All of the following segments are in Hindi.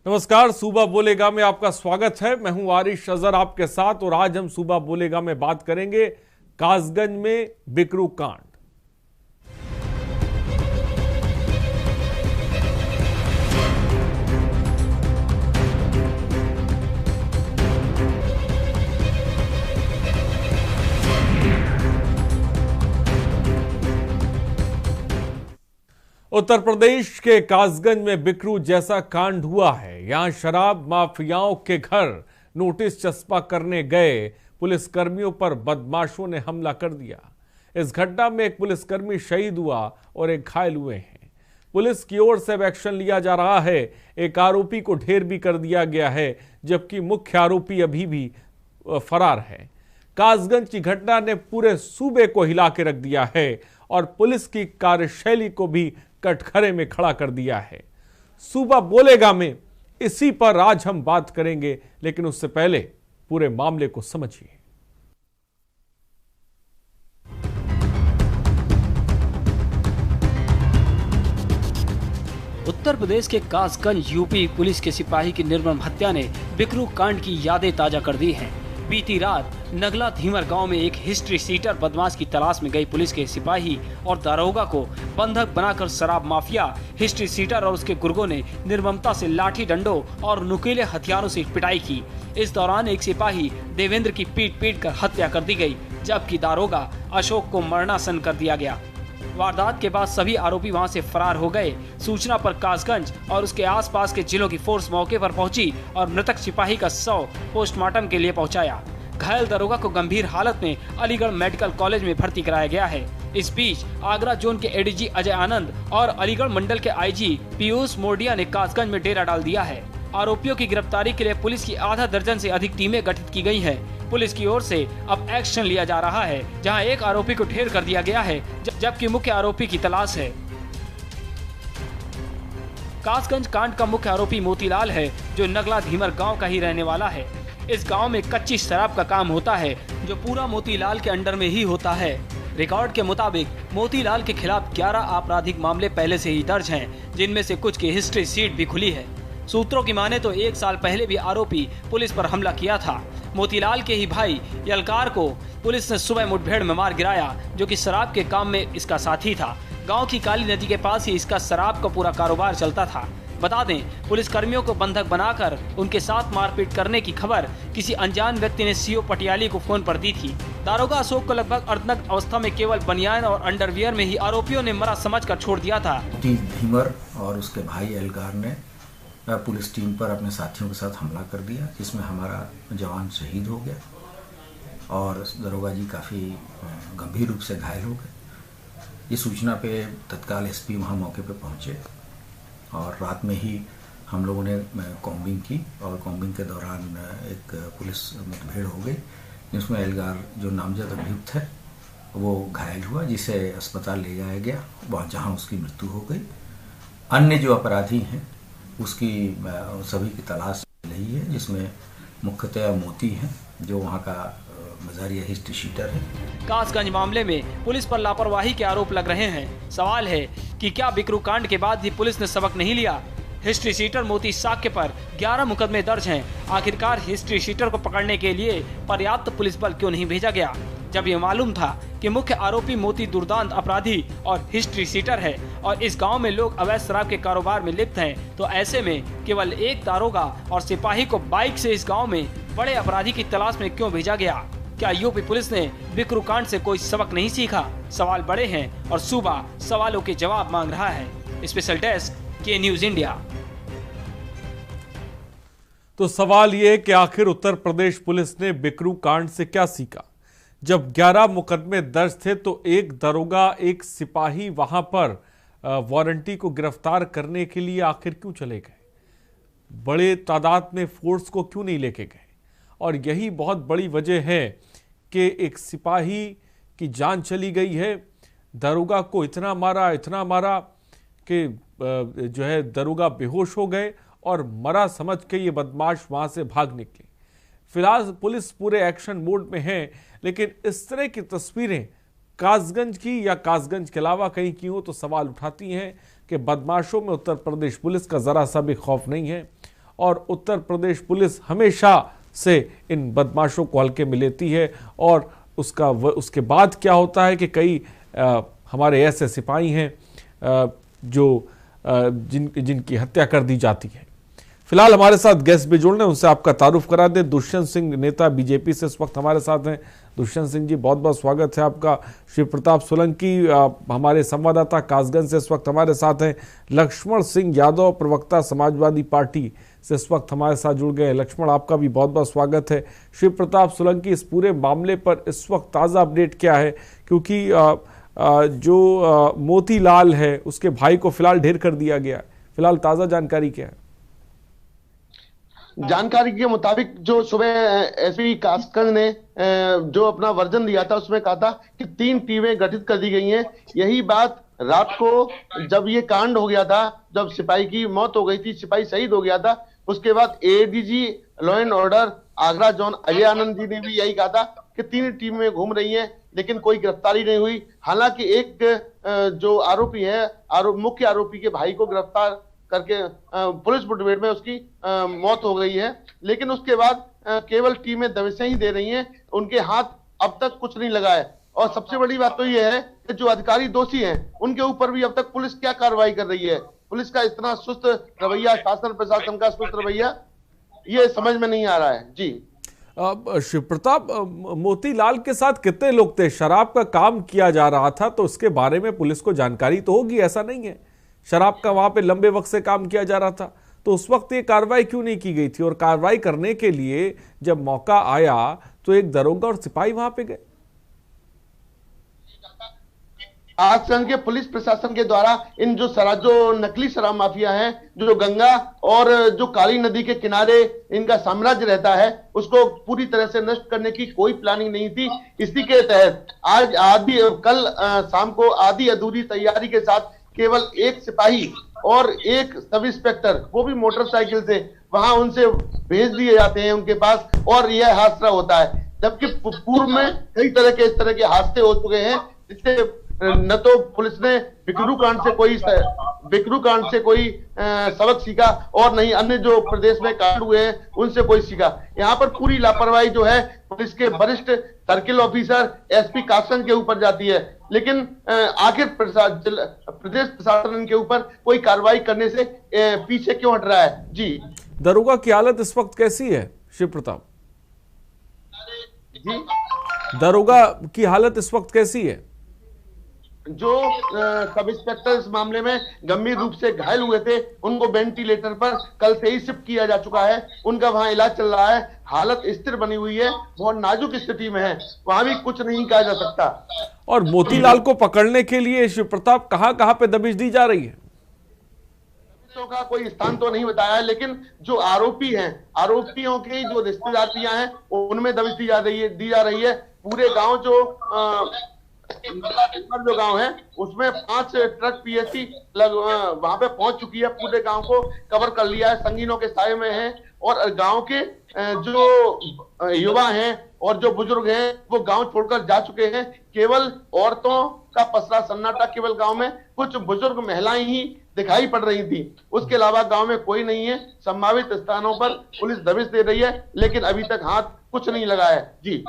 नमस्कार, सूबा बोलेगा में आपका स्वागत है। मैं हूं आरिश अजहर आपके साथ और आज हम सूबा बोलेगा में बात करेंगे कासगंज में बिकरू कांड। उत्तर प्रदेश के कासगंज में बिकरू जैसा कांड हुआ है। यहां शराब माफियाओं के घर नोटिस चस्पा करने गए पुलिसकर्मियों पर बदमाशों ने हमला कर दिया। इस घटना में एक पुलिसकर्मी शहीद हुआ और एक घायल हुए हैं। पुलिस की ओर से अब एक्शन लिया जा रहा है। एक आरोपी को ढेर भी कर दिया गया है, जबकि मुख्य आरोपी अभी भी फरार है। कासगंज की घटना ने पूरे सूबे को हिला के रख दिया है और पुलिस की कार्यशैली को भी कटघरे में खड़ा कर दिया है। सूबा बोलेगा में इसी पर आज हम बात करेंगे, लेकिन उससे पहले पूरे मामले को समझिए। उत्तर प्रदेश के कासगंज यूपी पुलिस के सिपाही की निर्मम हत्या ने बिकरू कांड की यादें ताजा कर दी हैं। बीती रात नगला धीमर गांव में एक हिस्ट्री सीटर बदमाश की तलाश में गई पुलिस के सिपाही और दारोगा को बंधक बनाकर शराब माफिया, हिस्ट्री सीटर और उसके गुर्गों ने निर्ममता से लाठी डंडों और नुकीले हथियारों से पिटाई की। इस दौरान एक सिपाही देवेंद्र की पीट कर हत्या कर दी गई, जबकि दारोगा अशोक को मरणासन कर दिया गया। वारदात के बाद सभी आरोपी वहां से फरार हो गए। सूचना पर कासगंज और उसके आसपास के जिलों की फोर्स मौके पर पहुंची और मृतक सिपाही का शव पोस्टमार्टम के लिए पहुंचाया। घायल दरोगा को गंभीर हालत में अलीगढ़ मेडिकल कॉलेज में भर्ती कराया गया है। इस बीच आगरा जोन के एडीजी अजय आनंद और अलीगढ़ मंडल के आईजी पीयूष मोडिया ने कासगंज में डेरा डाल दिया है। आरोपियों की गिरफ्तारी के लिए पुलिस की आधा दर्जन से अधिक टीमें गठित की गई हैं। पुलिस की ओर से अब एक्शन लिया जा रहा है, जहां एक आरोपी को ढेर कर दिया गया है, जबकि मुख्य आरोपी की तलाश है। कासगंज कांड का मुख्य आरोपी मोतीलाल है, जो नगला धीमर गांव का ही रहने वाला है। इस गांव में कच्ची शराब का काम होता है, जो पूरा मोतीलाल के अंडर में ही होता है। रिकॉर्ड के मुताबिक मोतीलाल के खिलाफ 11 आपराधिक मामले पहले से ही दर्ज हैं, जिनमें से कुछ की हिस्ट्री शीट भी खुली है। सूत्रों की माने तो 1 साल पहले भी आरोपी पुलिस पर हमला किया था। मोतीलाल के ही भाई यलकार को पुलिस ने सुबह मुठभेड़ में मार गिराया, जो कि शराब के काम में इसका साथी था। गांव की काली नदी के पास ही इसका शराब का पूरा कारोबार चलता था। बता दें, पुलिस कर्मियों को बंधक बनाकर उनके साथ मारपीट करने की खबर किसी अनजान व्यक्ति ने सीओ पटियाली को फोन पर दी थी। दारोगा अशोक को लगभग अर्धनग्न अवस्था में केवल बनियान और अंडरवियर में ही आरोपियों ने मरा समझकर छोड़ दिया था। धीमर और उसके भाई एलगार ने पुलिस टीम पर अपने साथियों के साथ हमला कर दिया, जिसमें हमारा जवान शहीद हो गया और दरोगा जी काफ़ी गंभीर रूप से घायल हो गए। ये सूचना पे तत्काल एसपी वहाँ मौके पे पहुँचे और रात में ही हम लोगों ने कॉम्बिंग की और कॉम्बिंग के दौरान एक पुलिस मुठभेड़ हो गई, जिसमें एलगार जो नामजद अभियुक्त है वो घायल हुआ, जिसे अस्पताल ले जाया गया, वहाँ जहाँ उसकी मृत्यु हो गई। अन्य जो अपराधी हैं उसकी सभी की तलाश रही है, जिसमें मुख्यतः मोती है, जो वहाँ का मजारिया हिस्ट्री शीटर है। कासगंज मामले में पुलिस पर लापरवाही के आरोप लग रहे हैं। सवाल है कि क्या बिकरू कांड के बाद भी पुलिस ने सबक नहीं लिया। हिस्ट्री शीटर मोती साक्य पर 11 मुकदमे दर्ज हैं। आखिरकार हिस्ट्री शीटर को पकड़ने के लिए पर्याप्त पुलिस बल क्यों नहीं भेजा गया, जब ये मालूम था कि मुख्य आरोपी मोती दुर्दांत अपराधी और हिस्ट्री सीटर है और इस गांव में लोग अवैध शराब के कारोबार में लिप्त हैं। तो ऐसे में केवल एक दारोगा और सिपाही को बाइक से इस गांव में बड़े अपराधी की तलाश में क्यों भेजा गया। क्या यूपी पुलिस ने बिकरू कांड से कोई सबक नहीं सीखा। सवाल बड़े हैं और सूबा सवालों के जवाब मांग रहा है। स्पेशल डेस्क के न्यूज इंडिया। तो सवाल यह है कि आखिर उत्तर प्रदेश पुलिस ने बिकरू कांड से क्या सीखा। जब 11 मुकदमे दर्ज थे तो एक दरोगा, एक सिपाही वहां पर वारंटी को गिरफ्तार करने के लिए आखिर क्यों चले गए। बड़े तादाद में फोर्स को क्यों नहीं लेके गए। और यही बहुत बड़ी वजह है कि एक सिपाही की जान चली गई है। दरोगा को इतना मारा कि जो है दरोगा बेहोश हो गए और मरा समझ के ये बदमाश वहां से भाग निकले। फिलहाल पुलिस पूरे एक्शन मोड में है, लेकिन इस तरह की तस्वीरें कासगंज की या कासगंज के अलावा कहीं की हो तो सवाल उठाती हैं कि बदमाशों में उत्तर प्रदेश पुलिस का जरा सा भी खौफ नहीं है। और उत्तर प्रदेश पुलिस हमेशा से इन बदमाशों को हल्के में लेती है। और उसके बाद क्या होता है कि कई हमारे ऐसे सिपाही हैं जिनकी हत्या कर दी जाती है। फिलहाल हमारे साथ गेस्ट भी जुड़ रहे हैं, उनसे आपका तारुफ करा दें। दुष्यंत सिंह नेता बीजेपी से इस वक्त हमारे साथ हैं। दुष्यंत सिंह जी, बहुत बहुत स्वागत है आपका। शिव प्रताप सोलंकी हमारे संवाददाता कासगंज से इस वक्त हमारे साथ हैं। लक्ष्मण सिंह यादव प्रवक्ता समाजवादी पार्टी से इस वक्त हमारे साथ जुड़ गए। लक्ष्मण, आपका भी बहुत बहुत स्वागत है। शिव प्रताप सोलंकी, इस पूरे मामले पर इस वक्त ताज़ा अपडेट क्या है, क्योंकि जो मोतीलाल है उसके भाई को फिलहाल ढेर कर दिया गया है, फिलहाल ताज़ा जानकारी क्या है? जानकारी के मुताबिक जो सुबह एसपी कासगंज ने जो अपना वर्जन दिया था उसमें कहा था कि 3 टीमें गठित कर दी गई हैं। यही बात रात को जब ये कांड हो गया था, जब सिपाही की मौत हो गई थी, सिपाही शहीद हो गया था, उसके बाद ADG law and order Agra zone Ajay Anand ji ने भी यही कहा था कि 3 टीमें घूम रही हैं, लेकिन कोई गिरफ्तारी नहीं हुई। हालांकि एक जो आरोपी है, मुख्य आरोपी के भाई को गिरफ्तार करके पुलिस मुठभेड़ में उसकी मौत हो गई है, लेकिन उसके बाद केवल टीमें दबिशें ही दे रही हैं, उनके हाथ अब तक कुछ नहीं लगा है। और सबसे बड़ी बात तो ये है कि जो अधिकारी दोषी हैं उनके ऊपर भी अब तक पुलिस क्या कार्रवाई कर रही है। पुलिस का इतना सुस्त रवैया, शासन प्रशासन का सुस्त रवैया, ये समझ में नहीं आ रहा है। जी शिव प्रताप, मोतीलाल के साथ कितने लोग थे? शराब का काम किया जा रहा था तो उसके बारे में पुलिस को जानकारी तो होगी, ऐसा नहीं है? शराब का वहां पे लंबे वक्त से काम किया जा रहा था, तो उस वक्त ये कार्रवाई क्यों नहीं की गई थी? और कार्रवाई करने के लिए जब मौका आया तो एक दरोगा और सिपाही वहां पे गए। आज संघ के पुलिस प्रशासन के द्वारा इन जो नकली शराब माफिया हैं, जो गंगा और जो काली नदी के किनारे इनका साम्राज्य रहता है, उसको पूरी तरह से नष्ट करने की कोई प्लानिंग नहीं थी। इसी के तहत कल शाम को आधी अधूरी तैयारी के साथ केवल एक सिपाही और एक सब इंस्पेक्टर, वो भी मोटरसाइकिल से, वहां उनसे भेज दिए जाते हैं उनके पास, और यह हादसा होता है। जबकि पूर्व में कई तरह के इस तरह के हादसे हो चुके हैं, जिससे न तो पुलिस ने बिकरू कांड से कोई सबक सीखा, और नहीं अन्य जो प्रदेश में कांड हुए हैं उनसे कोई सीखा। यहाँ पर पूरी लापरवाही जो है पुलिस के वरिष्ठ सर्किल ऑफिसर एसपी कासगंज के ऊपर जाती है, लेकिन आखिर प्रदेश प्रशासन इनके ऊपर कोई कार्रवाई करने से पीछे क्यों हट रहा है? जी, दरोगा की हालत इस वक्त कैसी है शिव प्रताप जी? दरोगा की हालत इस वक्त कैसी है? जो सब इंस्पेक्टर इस मामले में गंभीर रूप से घायल हुए थे, उनको वेंटिलेटर पर कल से ही शिफ्ट किया जा चुका है, उनका वहां इलाज चल रहा है। हालत स्थिर बनी हुई है, बहुत नाजुक स्थिति में है, वहां भी कुछ नहीं कहा जा सकता। और मोतीलाल को पकड़ने के लिए शिव प्रताप कहां पे दबिश दी जा रही है? का कोई स्थान तो नहीं बताया है, लेकिन जो आरोपी हैं, आरोपियों की जो रिश्तेदारियां हैं, उनमें दबिश दी जा रही है। पूरे गांव जो गांव है उसमें 5 ट्रक पीएससी वहां पे पहुंच चुकी है, पूरे गांव को कवर कर लिया है, संगीनों के साये में है। और गांव के जो युवा हैं और जो बुजुर्ग हैं वो गांव छोड़कर जा चुके हैं। केवल औरतों का पसरा सन्नाटा केवल गांव में कुछ बुजुर्ग महिलाएं ही दिखाई पड़ रही थी, उसके अलावा गांव में कोई नहीं है। संभावित स्थानों पर पुलिस दबिश दे रही है, लेकिन अभी तक हाथ कुछ नहीं लगा है। जी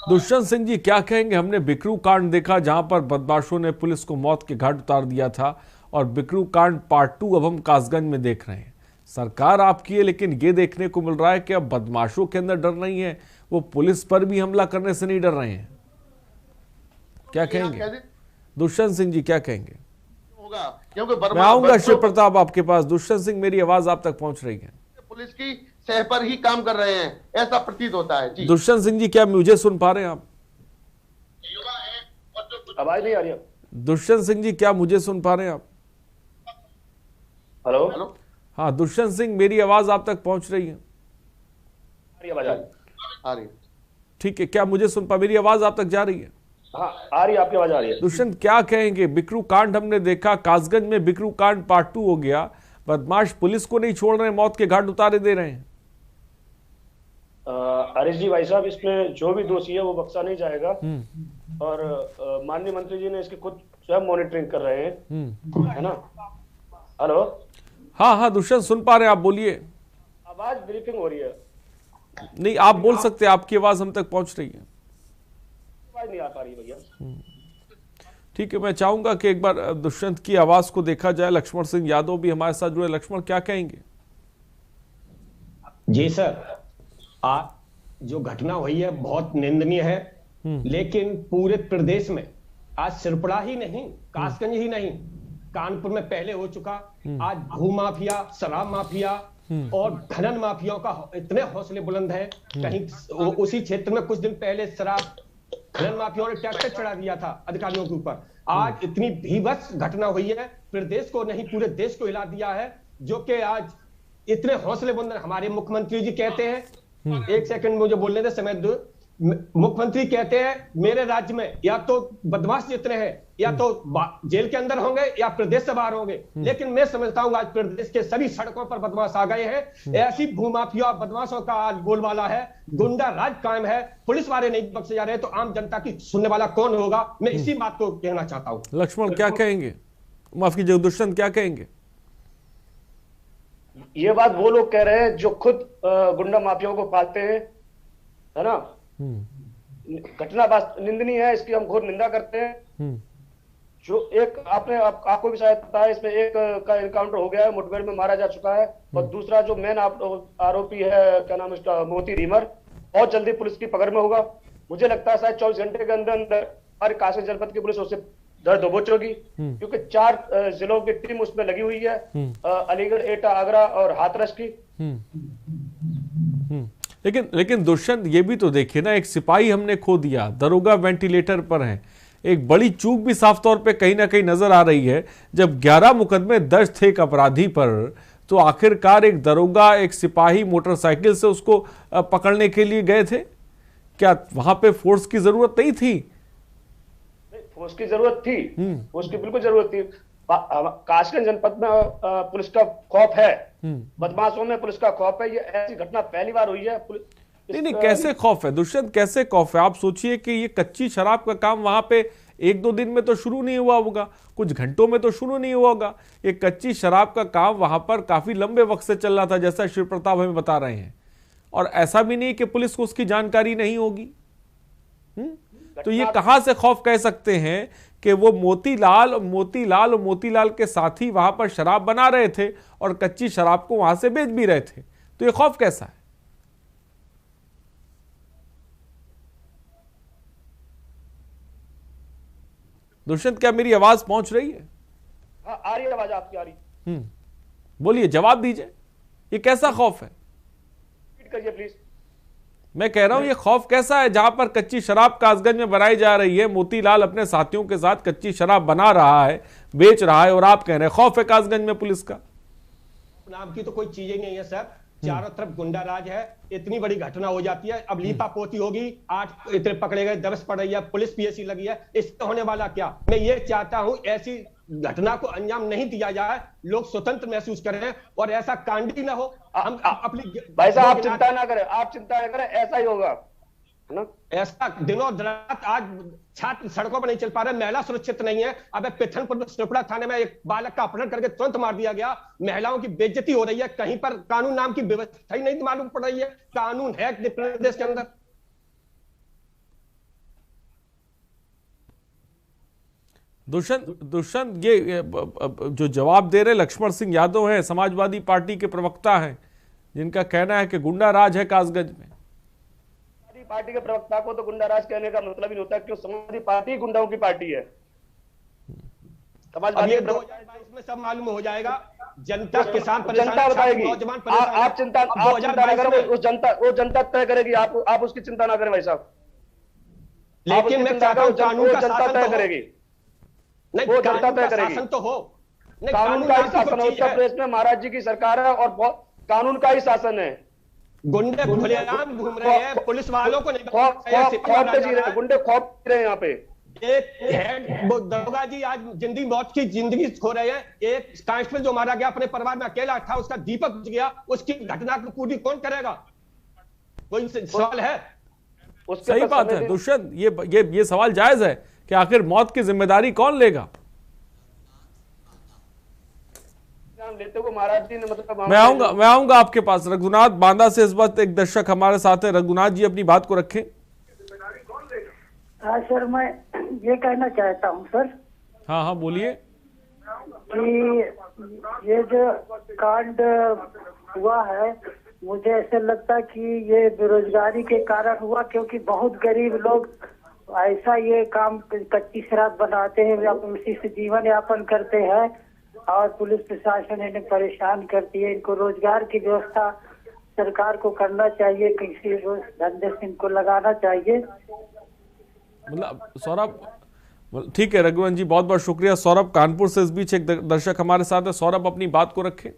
दुष्यंत सिंह जी, क्या कहेंगे? हमने बिकरू कांड देखा जहां पर बदमाशों ने पुलिस को मौत के घाट उतार दिया था, और बिकरू कांड पार्ट 2 अब हम कासगंज में देख रहे हैं। सरकार आपकी है, लेकिन ये देखने को मिल रहा है कि अब बदमाशों के अंदर डर नहीं है, वो पुलिस पर भी हमला करने से नहीं डर रहे हैं। क्या कहेंगे दुष्यंत सिंह जी, क्या कहेंगे? मैं आऊंगा शिव प्रताप आपके पास। दुष्यंत सिंह, मेरी आवाज आप तक पहुंच रही है? पुलिस की सह पर ही काम कर रहे हैं, ऐसा प्रतीत होता है। जी दुष्यंत सिंह जी, क्या मुझे सुन पा रहे हैं आप? आवाज नहीं आ रही है? दुष्यंत सिंह जी, क्या मुझे सुन पा रहे हैं आप? हेलो? हाँ दुष्यंत सिंह, मेरी आवाज आप तक पहुंच रही है? आ रही। ठीक है, क्या मुझे सुन पा, मेरी आवाज आप तक जा रही है? हाँ आ रही है, आपकी आवाज आ रही है। दुष्यंत, क्या कहेंगे? बिकरू कांड हमने देखा, कासगंज में बिकरू कांड पार्ट 2 हो गया, बदमाश पुलिस को नहीं छोड़ रहे हैं, मौत के घाट उतारे दे रहे हैं। हरीश जी भाई साहब, इसमें जो भी दोषी है वो बख्शा नहीं जाएगा, और माननीय मंत्री जी ने इसकी खुद स्वयं मॉनिटरिंग कर रहे हैं, है ना? हेलो? हाँ दुष्यंत सुन पा रहे हैं आप, बोलिए। ब्रीफिंग हो रही है। नहीं, आप बोल सकते हैं, आपकी आवाज हम तक पहुंच रही है। आवाज नहीं आ पा रही भैया। ठीक है, मैं चाहूंगा कि एक बार दुष्यंत की आवाज को देखा जाए। लक्ष्मण सिंह यादव भी हमारे साथ जुड़े। लक्ष्मण, क्या कहेंगे? जी सर, जो घटना हुई है बहुत निंदनीय है, लेकिन पूरे प्रदेश में आज सिरपड़ा ही नहीं, कासगंज ही नहीं, कानपुर में पहले हो चुका। आज भू माफिया, शराब माफिया और खनन माफियाओं का इतने हौसले बुलंद है। कहीं उसी क्षेत्र में कुछ दिन पहले शराब खनन माफियाओं ने ट्रैक्टर चढ़ा दिया था अधिकारियों के ऊपर। आज इतनी भीभत्स घटना हुई है, प्रदेश को नहीं पूरे देश को हिला दिया है, जो कि आज इतने हौसले बुलंद हमारे मुख्यमंत्री जी कहते हैं, एक सेकंड मुझे बोलने दे, समय दो। मुख्यमंत्री कहते हैं मेरे राज्य में या तो बदमाश जितने हैं या तो जेल के अंदर होंगे या प्रदेश से बाहर होंगे, लेकिन मैं समझता हूं आज प्रदेश के सभी सड़कों पर बदमाश आ गए हैं। ऐसी भूमाफिया बदमाशों का आज बोलबाला है, गुंडा राज कायम है, पुलिस वाले नहीं बख्शे जा रहे, तो आम जनता की सुनने वाला कौन होगा? मैं इसी बात को कहना चाहता हूं। लक्ष्मण क्या कहेंगे? माफ कीजिए दुष्यंत, क्या कहेंगे? ये बात वो लोग कह रहे हैं जो खुद गुंडा माफियाओं को पालते हैं, है ना। घटना निंदनीय है, इसकी हम घोर निंदा करते हैं। जो एक आपको भी शायद पता है, इसमें एक का एनकाउंटर हो गया है, मुठभेड़ में मारा जा चुका है, और दूसरा जो मेन आरोपी है, क्या नाम उसका, मोती रीमर, बहुत जल्दी पुलिस की पकड़ में होगा। मुझे लगता है शायद 24 घंटे के अंदर अंदर हमारे कासगंज जनपद की पुलिस उससे दर्द दबोच होगी, क्योंकि 4 जिलों की टीम उसमें लगी हुई है, अलीगढ़, एटा, आगरा और हाथरस की। लेकिन दुष्यंत, ये भी तो देखिए ना, एक सिपाही हमने खो दिया, दरोगा वेंटिलेटर पर है। एक बड़ी चूक भी साफ तौर पे कहीं ना कहीं नजर आ रही है। जब 11 मुकदमे दर्ज थे एक अपराधी पर, तो आखिरकार एक दरोगा, एक सिपाही मोटरसाइकिल से उसको पकड़ने के लिए गए थे। क्या वहां पे फोर्स की जरूरत नहीं थी? फोर्स की जरूरत थी, फोर्स की बिल्कुल जरूरत थी। कासगंज जनपद में पुलिस का खौफ है, बदमाशों में पुलिस का खौफ है। ये ऐसी घटना पहली बार हुई है। नहीं, कैसे खौफ है दुष्यंत, कैसे खौफ है? आप सोचिए कि ये कच्ची शराब का काम वहां पे 1-2 दिन में तो शुरू नहीं हुआ होगा, कुछ घंटों में तो शुरू नहीं हुआ होगा। ये कच्ची शराब का काम वहां पर काफी लंबे वक्त से चल रहा था, जैसा शिव प्रताप हमें बता रहे हैं। और ऐसा भी नहीं कि पुलिस को उसकी जानकारी नहीं होगी। तो ये कहां से खौफ कह सकते हैं कि वो मोतीलाल के साथी वहां पर शराब बना रहे थे और कच्ची शराब को वहां से बेच भी रहे थे? तो ये खौफ कैसा है? दुष्यंत, क्या मेरी आवाज पहुंच रही है? हाँ, आ रही है आवाज आपकी, आ रही। बोलिए, जवाब दीजिए, ये कैसा खौफ है? करिए प्लीज। मैं कह रहा हूं ये खौफ कैसा है, जहां पर कच्ची शराब कासगंज में बनाई जा रही है, मोतीलाल अपने साथियों के साथ कच्ची शराब बना रहा है, बेच रहा है, और आप कह रहे हैं खौफ है कासगंज में पुलिस का? नाम की तो कोई चीज ही नहीं है सर, चारों तरफ गुंडा राज है। इतनी बड़ी घटना हो जाती है, अब लीपा पोती होगी, 8 इतने पकड़े गए, दरस पड़ रही है, पुलिस पीएसी लगी है, इससे होने वाला क्या? मैं ये चाहता हूं ऐसी घटना को अंजाम नहीं दिया जाए, लोग स्वतंत्र महसूस करें और ऐसा कांडी ना हो। हम अपनी भाई साहब, आप चिंता ना करें, आप चिंता ना करें, ऐसा ही होगा, है ना। ऐसा दिनों रात आज छात्र सड़कों पर नहीं चल पा रहे, महिला सुरक्षित नहीं है। अब पिथनपुर सिरपुरा थाने में एक बालक का अपहरण करके तुरंत मार दिया गया, महिलाओं की बेइज्जती हो रही है, कहीं पर कानून नाम की व्यवस्था ही नहीं मालूम पड़ रही है। कानून है प्रदेश के अंदर? दुष्यंत, ये जो जवाब दे रहे लक्ष्मण सिंह यादव हैं, समाजवादी पार्टी के प्रवक्ता हैं, जिनका कहना है कि गुंडा राज है कासगंज में। पार्टी के प्रवक्ता को तो गुंडा राज कहने का मतलब ही नहीं होता, क्यों? समाजवादी पार्टी गुंडाओं की पार्टी है। समाजवादी 2022 में सब मालूम हो जाएगा। जनता, किसान परेशान, जनता बताएगी, नौजवान परेशान। आप चिंता ना करें, वो जनता तय करेगी, आप उसकी चिंता ना करें भाई साहब। लेकिन मैं चाहता हूं कानून का जनता तय करेगी, वो जनता तय करेगी। शासन तो हो, कानून का ही शासन है उत्तर प्रदेश में, महाराज जी की सरकार है और बहुत कानून का ही शासन है। गुंडे खुलेआम घूम रहे हैं, पुलिस वालों को नहीं, गुंडे खौफ रहे हैं यहाँ पे। एक दरोगा जी आज जिंदगी मौत की जिंदगी खो रहे हैं। एक कांस्टेबल जो मारा गया अपने परिवार में अकेला था, उसका दीपक बुझ गया, उसकी घटना को पूरी कौन करेगा? कोई सवाल है? सही बात है दुष्यंत, ये सवाल जायज है कि आखिर मौत की जिम्मेदारी कौन लेगा? नाम लेते हुए महाराज जी ने मतलब मैं आऊंगा आपके पास। रघुनाथ बांदा से इस वक्त एक दर्शक हमारे साथ है। रघुनाथ जी अपनी बात को रखें। हाँ सर, मैं ये कहना चाहता हूँ सर। हाँ बोलिए। कि ये जो कांड हुआ है, मुझे ऐसा लगता है कि ये बेरोजगारी के कारण हुआ, क्योंकि बहुत गरीब लोग ऐसा ये काम कच्ची शराब बनाते हैं, उसी से जीवन यापन करते हैं और पुलिस प्रशासन इन्हें परेशान करती है। इनको रोजगार की व्यवस्था सरकार को करना चाहिए, किसी धंधे से इनको लगाना चाहिए। मतलब सौरभ, ठीक है रघुवंश जी, बहुत बहुत शुक्रिया। सौरभ कानपुर से इस बीच एक दर्शक हमारे साथ है। सौरभ अपनी बात को रखें।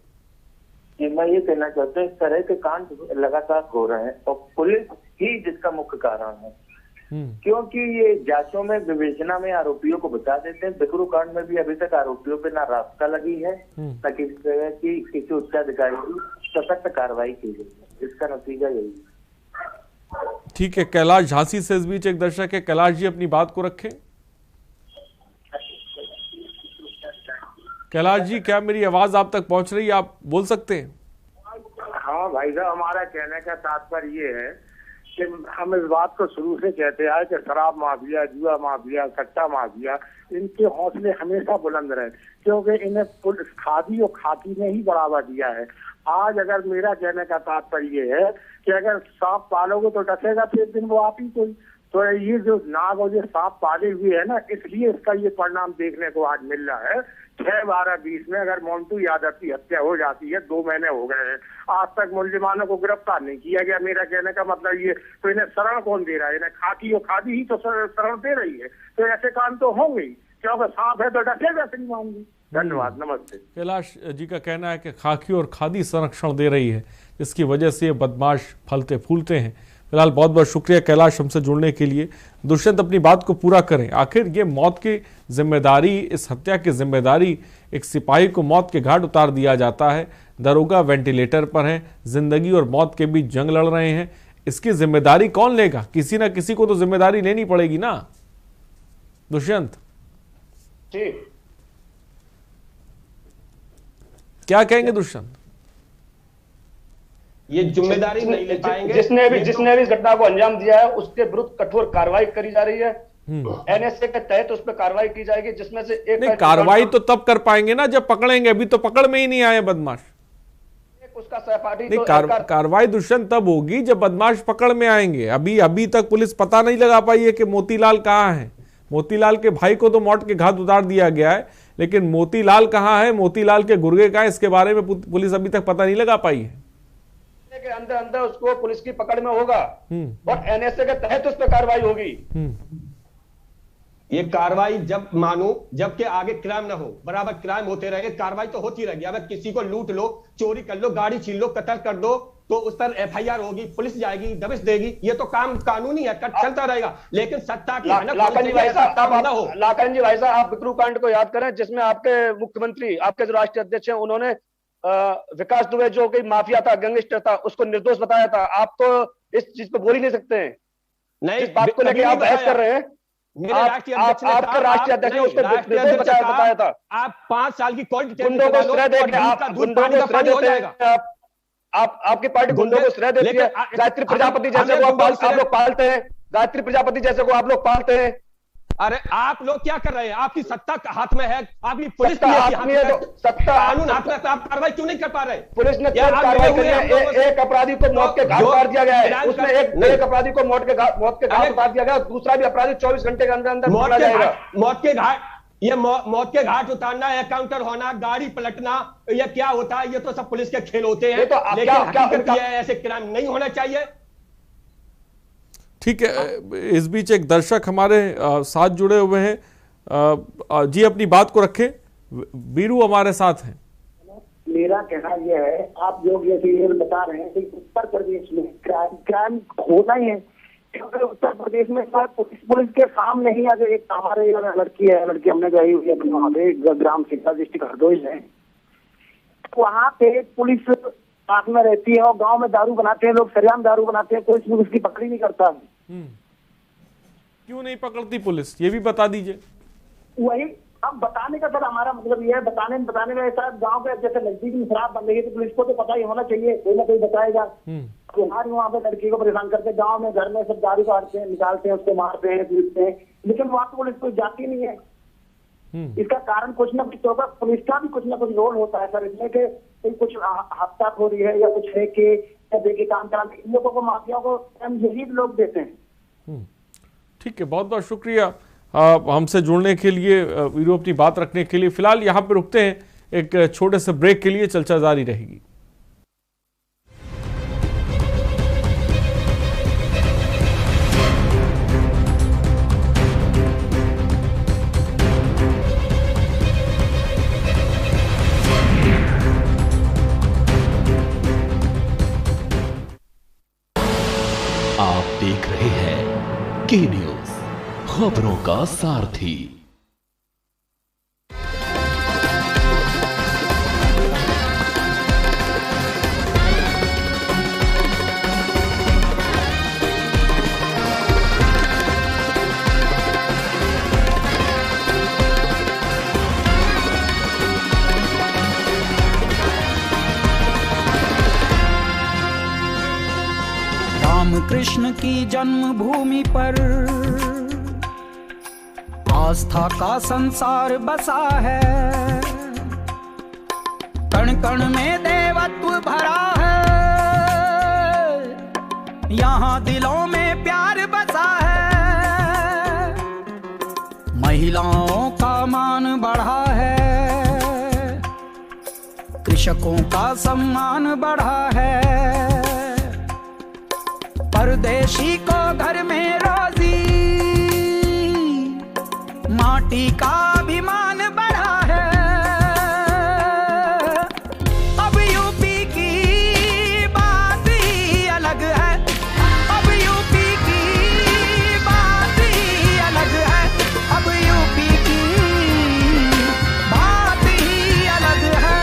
मैं ये कहना चाहता हूँ, इस तरह के कांड लगातार हो रहे हैं और पुलिस ही जिसका मुख्य कारण है, क्योंकि ये जांचों में विवेचना में आरोपियों को बचा देते हैं। बिकरू कांड में भी अभी तक आरोपियों पे ना रास्ता लगी है, न किसी तरह की किसी उच्चाधिकारी की सशक्त कार्रवाई की गई है। इसका नतीजा यही है। ठीक है, कैलाश झांसी से इस बीच एक दर्शक है। कैलाश जी अपनी बात को रखें। कैलाश जी, क्या मेरी आवाज आप तक पहुंच रही है? आप बोल सकते हैं। हाँ भाई साहब, हमारा कहने का तात्पर्य ये है कि हम इस बात को शुरू से कहते आए कि शराब माफिया, जुआ माफिया, सट्टा माफिया, इनके हौसले हमेशा बुलंद रहे, क्योंकि इन्हें पुलिस खादी और खाकी ने ही बढ़ावा दिया है। आज अगर मेरा कहने का तात्पर्य ये है कि अगर सांप पालोगे तो डसेगा, फिर दिन वो आप ही कोई। तो ये जो नाग और ये सांप पाले हुए है ना, इसलिए इसका ये परिणाम देखने को आज मिल रहा है। 6/12/20 में अगर मोन्टू यादव की हत्या हो जाती है, 2 महीने हो गए हैं, आज तक मुलजिमानों को गिरफ्तार नहीं किया गया। मेरा कहने का मतलब ये, तो इन्हें शरण कौन दे रहा है? इन्हें खाकी और खादी ही तो शरण दे रही है। तो ऐसे काम तो होंगे, क्योंकि सांप है तो डसेगा श्रीमान जी। धन्यवाद, नमस्ते। कैलाश जी का कहना है कि खाकी और खादी संरक्षण दे रही है, जिसकी वजह से ये बदमाश फलते फूलते हैं। फिलहाल बहुत बहुत शुक्रिया कैलाश हमसे जुड़ने के लिए। दुष्यंत अपनी बात को पूरा करें। आखिर ये मौत की जिम्मेदारी, इस हत्या की जिम्मेदारी, एक सिपाही को मौत के घाट उतार दिया जाता है। दरोगा वेंटिलेटर पर है, जिंदगी और मौत के बीच जंग लड़ रहे हैं। इसकी जिम्मेदारी कौन लेगा? किसी ना किसी को तो जिम्मेदारी लेनी पड़ेगी ना। दुष्यंत जी, क्या कहेंगे दुष्यंत? ये जिम्मेदारी नहीं ले पाएंगे। जिसने भी इस घटना को अंजाम दिया है उसके विरुद्ध कठोर कार्रवाई करी जा रही है। एनएसए के तहत उस पर कार्रवाई की जाएगी, जिसमें से एक नहीं, कार्रवाई तो तब कर पाएंगे ना जब पकड़ेंगे। अभी तो पकड़ में ही नहीं आए बदमाश। उसका सहपाठी नहीं, कार्रवाई दुष्यंत तब होगी जब बदमाश पकड़ में आएंगे। अभी तक पुलिस पता नहीं लगा पाई है कि मोतीलाल कहाँ है। मोतीलाल के भाई को तो मौत के घाट उतार दिया गया है, लेकिन मोतीलाल कहाँ है, मोतीलाल के गुर्गे कहाँ है, इसके बारे में पुलिस अभी तक पता नहीं लगा पाई है। के अंदर उसको पुलिस की पकड़ में होगा और एनएसए के तहत उस पर कार्रवाई होगी। ये कार्रवाई जब मानो, जबकि आगे क्राइम ना हो, बराबर क्राइम होते रहे, कार्रवाई तो होती रहेगी। अगर किसी को लूट लो, चोरी कर लो, गाड़ी छीन लो, कत्ल कर दो, तो उस पर एफआईआर होगी, पुलिस जाएगी, दबिश देगी। ये तो काम कानूनी है, चलता रहेगा। लेकिन सत्ता की लाखन जी भाई साहब, आप बिकरू कांड को याद करें, जिसमें आपके मुख्यमंत्री, आपके जो राष्ट्रीय अध्यक्ष हैं, उन्होंने विकास दुबे जो कि माफिया था, गैंगस्टर था, उसको निर्दोष बताया था। आप तो इस चीज को बोल ही नहीं सकते हैं। नहीं, इस बात को लेकर आप बहस कर रहे हैं। आपके राष्ट्रीय अध्यक्ष ने उसको निर्दोष बताया था। आप 5 साल की कोर्ट गुंडों को श्रेय देते हैं, आप गुंडों को श्रेय देते हैं, आपकी पार्टी गुंडों को श्रेय देती है। गायत्री प्रजापति जैसे को आप लोग पालते हैं, गायत्री प्रजापति जैसे को आप लोग पालते हैं। अरे आप लोग क्या कर रहे हैं? आपकी सत्ता हाथ में है, आपकी पुलिस हाथ में है, तो सत्ता कानून हाथ में, आप कार्रवाई क्यों नहीं कर पा रहे? पुलिस ने कार्रवाई करी है। एक अपराधी को मौत के घाट उतार दिया गया है, उसमें एक अपराधी को मौत के घाट उतार दिया गया, दूसरा भी अपराधी 24 घंटे के अंदर मौत के घाट, ये मौत के घाट उतारना, एनकाउंटर होना, गाड़ी पलटना, ये क्या होता है? ये तो सब पुलिस के खेल होते हैं। लेकिन ऐसे क्राइम नहीं होना चाहिए। ठीक है, इस बीच एक दर्शक हमारे साथ जुड़े हुए हैं। जी अपनी बात को रखें। बीरू हमारे साथ हैं। मेरा कहना यह है, आप लोग ये बता रहे हैं कि उत्तर प्रदेश में क्राइम होना ही है, क्योंकि उत्तर प्रदेश में पुलिस के सामने ही अगर एक हमारे लड़की हमने गई हुई अपने वहाँ पे ग्राम शिक्षा डिस्ट्रिक्ट हरदोई है, वहाँ पे पुलिस साथ में रहती है और गांव में दारू बनाते हैं लोग, सरेआम दारू बनाते हैं, कोई पुलिस की पकड़ी नहीं करता। क्यों नहीं पकड़ती पुलिस, ये भी बता दीजिए। अब बताने का सर हमारा मतलब ये है, बताने में ऐसा गांव के जैसे नजदीक में शराब बन रही है तो पुलिस को तो पता ही होना चाहिए, कोई ना कोई बताएगा। बिहार में वहाँ पे लड़की को परेशान करते, गांव में घर में सब दारू काटते हैं, निकालते हैं, उसको मारते हैं, पीटते हैं, लेकिन वहाँ पे पुलिस कोई जाती नहीं है। इसका कारण कुछ ना कुछ होगा, पुलिस का भी कुछ ना कुछ रोल होता है सर इसमें, कि कुछ हफ्ताखोरी है या कुछ है कि देखिए काम कराते, इन लोगों को माफियाओं को यही लोग देते हैं। ठीक है, बहुत बहुत शुक्रिया हमसे जुड़ने के लिए, वीडियो अपनी बात रखने के लिए। फिलहाल यहाँ पे रुकते हैं, एक छोटे से ब्रेक के लिए, चर्चा जारी रहेगी। आप देख रहे हैं के न्यूज, खबरों का सारथी। राम कृष्ण की जन्मभूमि पर आस्था का संसार बसा है, कण कण में देवत्व भरा है, यहाँ दिलों में प्यार बसा है, महिलाओं का मान बढ़ा है, कृषकों का सम्मान बढ़ा है, परदेशी को घर में रोजी, माटी का अभिमान बढ़ा है। अब यूपी की बात ही अलग है, अब यूपी की बात ही अलग है, अब यूपी की बात ही अलग है।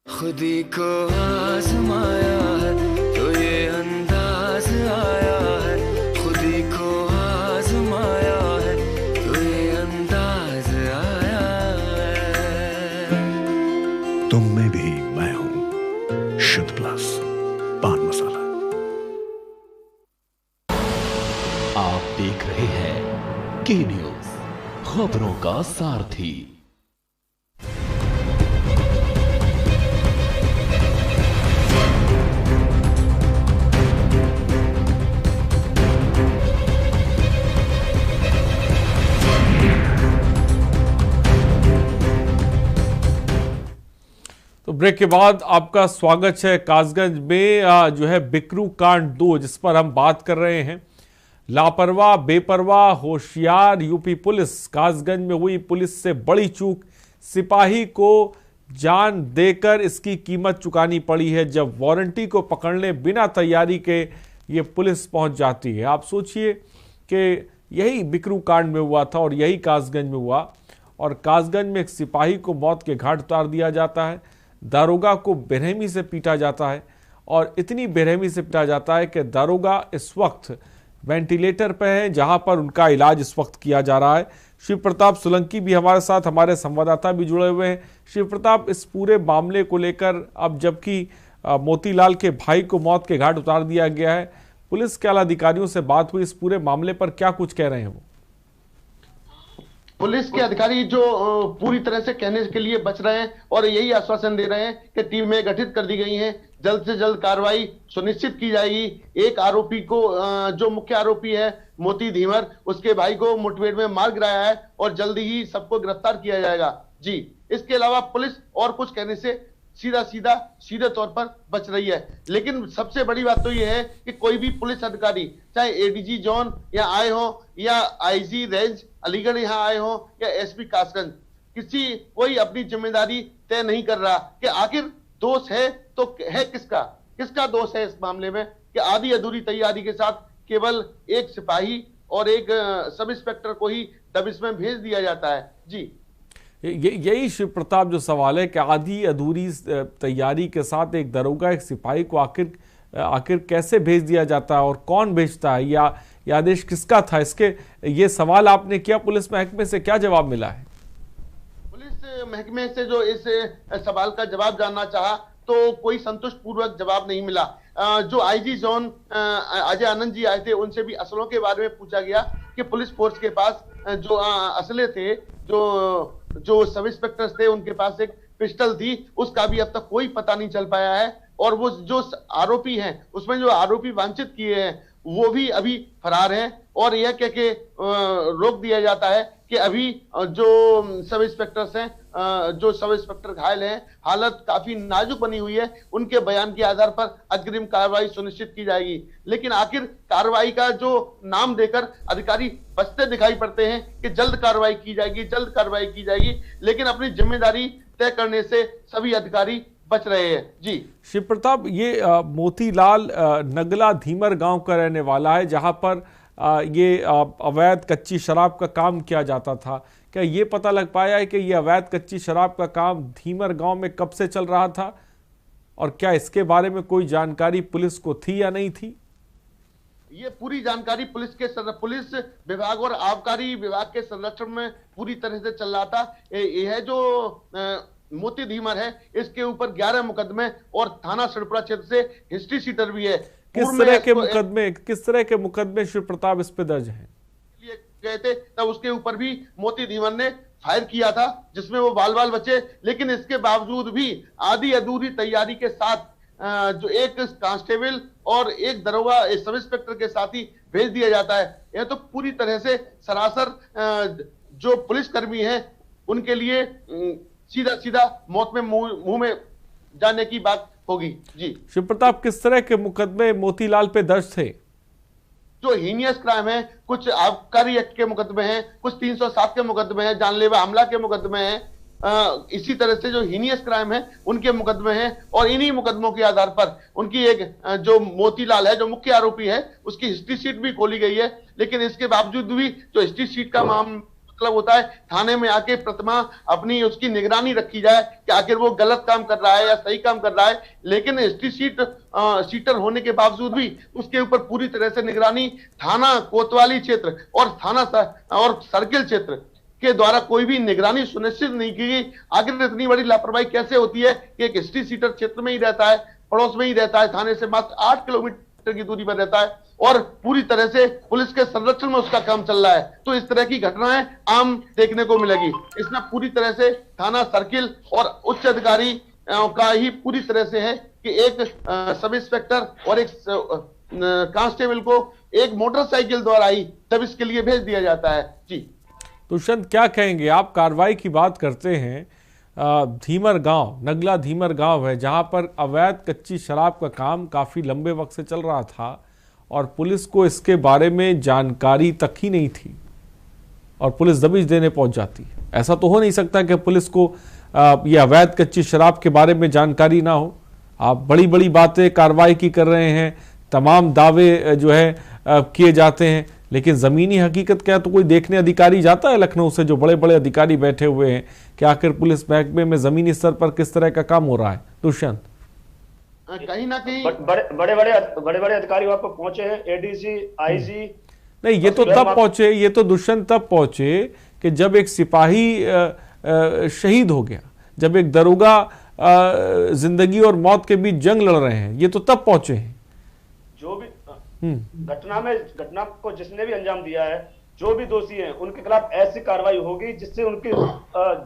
खुदी को आजमाया है तो ये अंदाज आया है, खुदी को आजमाया है तो ये अंदाज आया है। तुम में भी मैं हूं, शुद्ध प्लस पान मसाला। आप देख रहे हैं के न्यूज, खबरों का सारथी। तो ब्रेक के बाद आपका स्वागत है। कासगंज में जो है बिकरू कांड 2, जिस पर हम बात कर रहे हैं, लापरवाह बेपरवाह होशियार यूपी पुलिस। कासगंज में हुई पुलिस से बड़ी चूक, सिपाही को जान देकर इसकी कीमत चुकानी पड़ी है। जब वारंटी को पकड़ने बिना तैयारी के ये पुलिस पहुंच जाती है। आप सोचिए कि यही बिकरू कांड में हुआ था और यही कासगंज में हुआ, और कासगंज में एक सिपाही को मौत के घाट उतार दिया जाता है, दारोगा को बेरहमी से पीटा जाता है, और इतनी बेरहमी से पीटा जाता है कि दारोगा इस वक्त वेंटिलेटर पे हैं, जहां पर उनका इलाज इस वक्त किया जा रहा है। शिव प्रताप सोलंकी भी हमारे साथ, हमारे संवाददाता भी जुड़े हुए हैं। शिव प्रताप, इस पूरे मामले को लेकर अब जबकि मोतीलाल के भाई को मौत के घाट उतार दिया गया है, पुलिस के आला अधिकारियों से बात हुई, इस पूरे मामले पर क्या कुछ कह रहे हैं वो? पुलिस के अधिकारी जो पूरी तरह से कहने के लिए बच रहे हैं और यही आश्वासन दे रहे हैं कि टीमें गठित कर दी गई हैं, जल्द से जल्द कार्रवाई सुनिश्चित की जाएगी। एक आरोपी को, जो मुख्य आरोपी है मोती धीवर, उसके भाई को मुठभेड़ में मार गिराया है और जल्द ही सबको गिरफ्तार किया जाएगा। जी, इसके अलावा पुलिस और कुछ कहने से सीधे तौर पर बच रही है। लेकिन सबसे बड़ी बात तो यह है कि कोई भी पुलिस अधिकारी, चाहे एडीजी जोन यहाँ आए हो या आईजी रेंज अलीगढ़ यहाँ आए हो या एसपी कासगंज, कोई अपनी जिम्मेदारी तय नहीं कर रहा कि आखिर दोष है तो है किसका दोष है इस मामले में, कि आधी अधूरी तैयारी के साथ केवल एक सिपाही और एक सब इंस्पेक्टर को ही दबिश में भेज दिया जाता है। जी, यही शिव प्रताप जो सवाल है कि आधी अधूरी तैयारी के साथ एक दरोगा एक सिपाही को आखिर कैसे भेज दिया जाता है और कौन भेजता है, या आदेश किसका था, इसके ये सवाल आपने किया, पुलिस महकमे से क्या जवाब मिला है? पुलिस महकमे से जो इस सवाल का जवाब जानना चाहा तो कोई संतुष्ट पूर्वक जवाब नहीं मिला। जो आईजी जोन अजय आनंद जी आए थे, उनसे भी असलों के बारे में पूछा गया कि पुलिस फोर्स के पास जो असले थे, जो सब इंस्पेक्टर्स थे, उनके पास एक पिस्टल थी, उसका भी अब तक कोई पता नहीं चल पाया है। और वो जो आरोपी हैं, उसमें जो आरोपी वांछित किए हैं वो भी अभी फरार हैं। और यह कह के रोक दिया जाता है कि अभी जो सब इंस्पेक्टर्स हैं, जो सब इंस्पेक्टर घायल हैं, हालत काफी नाजुक बनी हुई है, उनके बयान के आधार पर अग्रिम कार्रवाई सुनिश्चित की जाएगी। लेकिन आखिर कार्रवाई का जो नाम देकर अधिकारी बचते दिखाई पड़ते हैं कि जल्द कार्रवाई की जाएगी, जल्द कार्रवाई की जाएगी, लेकिन अपनी जिम्मेदारी तय करने से सभी अधिकारी बच रहे हैं। जी शिव प्रताप, ये मोतीलाल नगला धीमर गांव का रहने वाला है, जहां पर ये अवैध कच्ची शराब का काम किया जाता था। क्या ये पता लग पाया है कि ये अवैध कच्ची शराब का काम धीमर गांव में कब से चल रहा था, और क्या इसके बारे में कोई जानकारी पुलिस को थी या नहीं थी? ये पूरी जानकारी पुलिस विभाग और आबकारी विभाग के संरक्षण में पूरी तरह से चल रहा था। यह जो मोती धीमर है, इसके ऊपर 11 मुकदमे और थाना सड़पुरा क्षेत्र से हिस्ट्री शीटर भी है। किस तरह के मुकदमे शिव प्रताप इस पे दर्ज हैं? गए थे तब उसके ऊपर भी मोती धीमर ने फायर किया था, जिसमें वो बाल बचे। लेकिन इसके बावजूद भी आधी अधूरी तैयारी के साथ जो एक कांस्टेबल और एक दरोगा सब इंस्पेक्टर के साथ ही भेज दिया जाता है। यह तो पूरी तरह से सरासर जो पुलिसकर्मी है उनके लिए सीधा मौत में मुंह में जाने की बात होगी। जी शिव प्रताप, किस तरह के मुकदमे मोतीलाल पे दर्ज थे? जो हीनियस क्राइम है, कुछ आबकारी एक्ट के मुकदमे हैं, कुछ 307 के मुकदमे हैं, जानलेवा हमला के मुकदमे हैं। इसी तरह से जो हीनियस क्राइम है उनके मुकदमे हैं। और इन्हीं मुकदमों के आधार पर उनकी एक जो मोतीलाल है, जो मुख्य आरोपी है, उसकी हिस्ट्री शीट भी खोली गई है। लेकिन इसके बावजूद भी जो हिस्ट्री शीट का मतलब होता है, थाने में आके प्रथमा अपनी उसकी निगरानी रखी जाए कि आखिर वो गलत काम कर रहा है या सही काम कर रहा है। लेकिन हिस्ट्री शीटर होने के बावजूद भी उसके ऊपर पूरी तरह से निगरानी थाना कोतवाली क्षेत्र और थाना और सर्किल क्षेत्र के द्वारा कोई भी निगरानी सुनिश्चित नहीं की गई। आखिर इतनी बड़ी लापरवाही कैसे होती है कि एक हिस्ट्री शीटर क्षेत्र में ही रहता है, पड़ोस में ही रहता है, थाने से मात्र 8 किलोमीटर की दूरी पर रहता है और पूरी तरह से पुलिस के संरक्षण में उसका काम चल रहा है। तो इस तरह की घटनाएं आम देखने को मिलेगी। इसमें पूरी तरह से थाना सर्किल और उच्च अधिकारी का ही पूरी तरह से है कि एक सब इंस्पेक्टर और एक कांस्टेबल को एक मोटरसाइकिल द्वारा ही दबिश के लिए भेज दिया जाता है। जी दुष्यंत, क्या कहेंगे आप? कार्रवाई की बात करते हैं, धीमर गांव, नगला धीमर गांव है, जहां पर अवैध कच्ची शराब का काम काफी लंबे वक्त से चल रहा था और पुलिस को इसके बारे में जानकारी तक ही नहीं थी और पुलिस दबिश देने पहुंच जाती। ऐसा तो हो नहीं सकता कि पुलिस को ये अवैध कच्ची शराब के बारे में जानकारी ना हो। आप बड़ी बड़ी बातें कार्रवाई की कर रहे हैं, तमाम दावे जो है किए जाते हैं, लेकिन ज़मीनी हकीकत क्या है तो कोई देखने अधिकारी जाता है लखनऊ से, जो बड़े बड़े अधिकारी बैठे हुए हैं, कि आखिर पुलिस महकमे में ज़मीनी स्तर पर किस तरह का काम हो रहा है? दुष्यंत, कहीं ना कहीं बड़े बड़े अधिकारी वहां पर पहुंचे हैं, एडीसी, आईजी। नहीं, ये तो तब पहुंचे, ये तो दुष्यंत तब पहुंचे कि जब एक सिपाही शहीद हो गया, जब एक दरोगा जिंदगी और मौत के बीच जंग लड़ रहे हैं, ये तो तब पहुंचे हैं। जो भी घटना को जिसने भी अंजाम दिया है, जो भी दोषी हैं, उनके खिलाफ ऐसी कार्रवाई होगी जिससे उनकी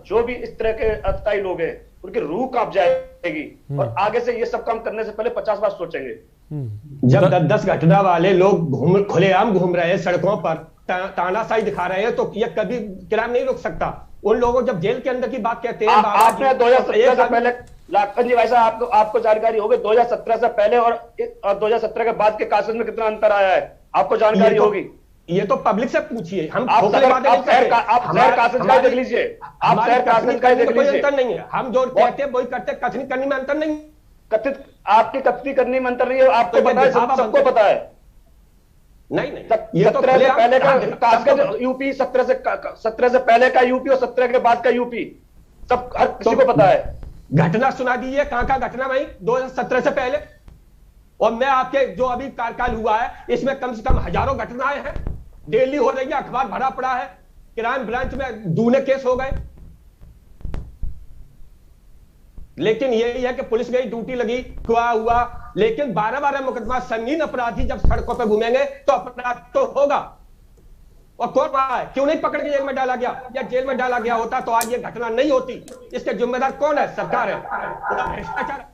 जो भी इस तरह के अत्याचारी लोग हैं उनकी रूह कांप जाएगी और आगे से ये सब काम करने से पहले 50 बार सोचेंगे। जब 10 घटना वाले लोग खुलेआम घूम रहे हैं सड़कों पर, तानाशाही दिखा रहे हैं, तो ये कभी क्राइम नहीं रोक सकता। उन लोगों जब जेल के अंदर की बात कहते हैं, आपने 2017 से पहले लाखन जी भाई साहब आपको जानकारी होगी 2017 से पहले और 2017 के बाद के कासिस में कितना अंतर आया है, आपको जानकारी होगी। ये तो पब्लिक से पूछिए, हम आप शहर कासिस का देख लीजिए, आप शहर कासिस का देख लीजिए। अंतर नहीं है, हम जो कहते हैं वही करते, कथनी करने में अंतर नहीं। कथित आपकी कथनी करने में अंतर नहीं है, आपको पता है, सबको पता है। नहीं, ये तो पहले का यूपी 17 से पहले का यूपी और 17 के बाद का यूपी सब हर किसी को पता है। घटना सुना दीजिए, कहां घटना भाई 2017 से पहले। और मैं आपके जो अभी कार्यकाल हुआ है इसमें कम से कम हजारों घटनाएं हैं, डेली हो रही है, अखबार भरा पड़ा है, क्राइम ब्रांच में दूने केस हो गए। लेकिन यही है कि पुलिस गई, ड्यूटी लगी, हुआ, लेकिन 12-12 मुकदमा संगीन अपराधी जब सड़कों पर घूमेंगे तो अपराध तो होगा। और कौन रहा है, क्यों नहीं पकड़ के जेल में डाला गया, या जेल में डाला गया होता तो आज ये घटना नहीं होती। इसके जिम्मेदार कौन है? सरकार है, भ्रष्टाचार।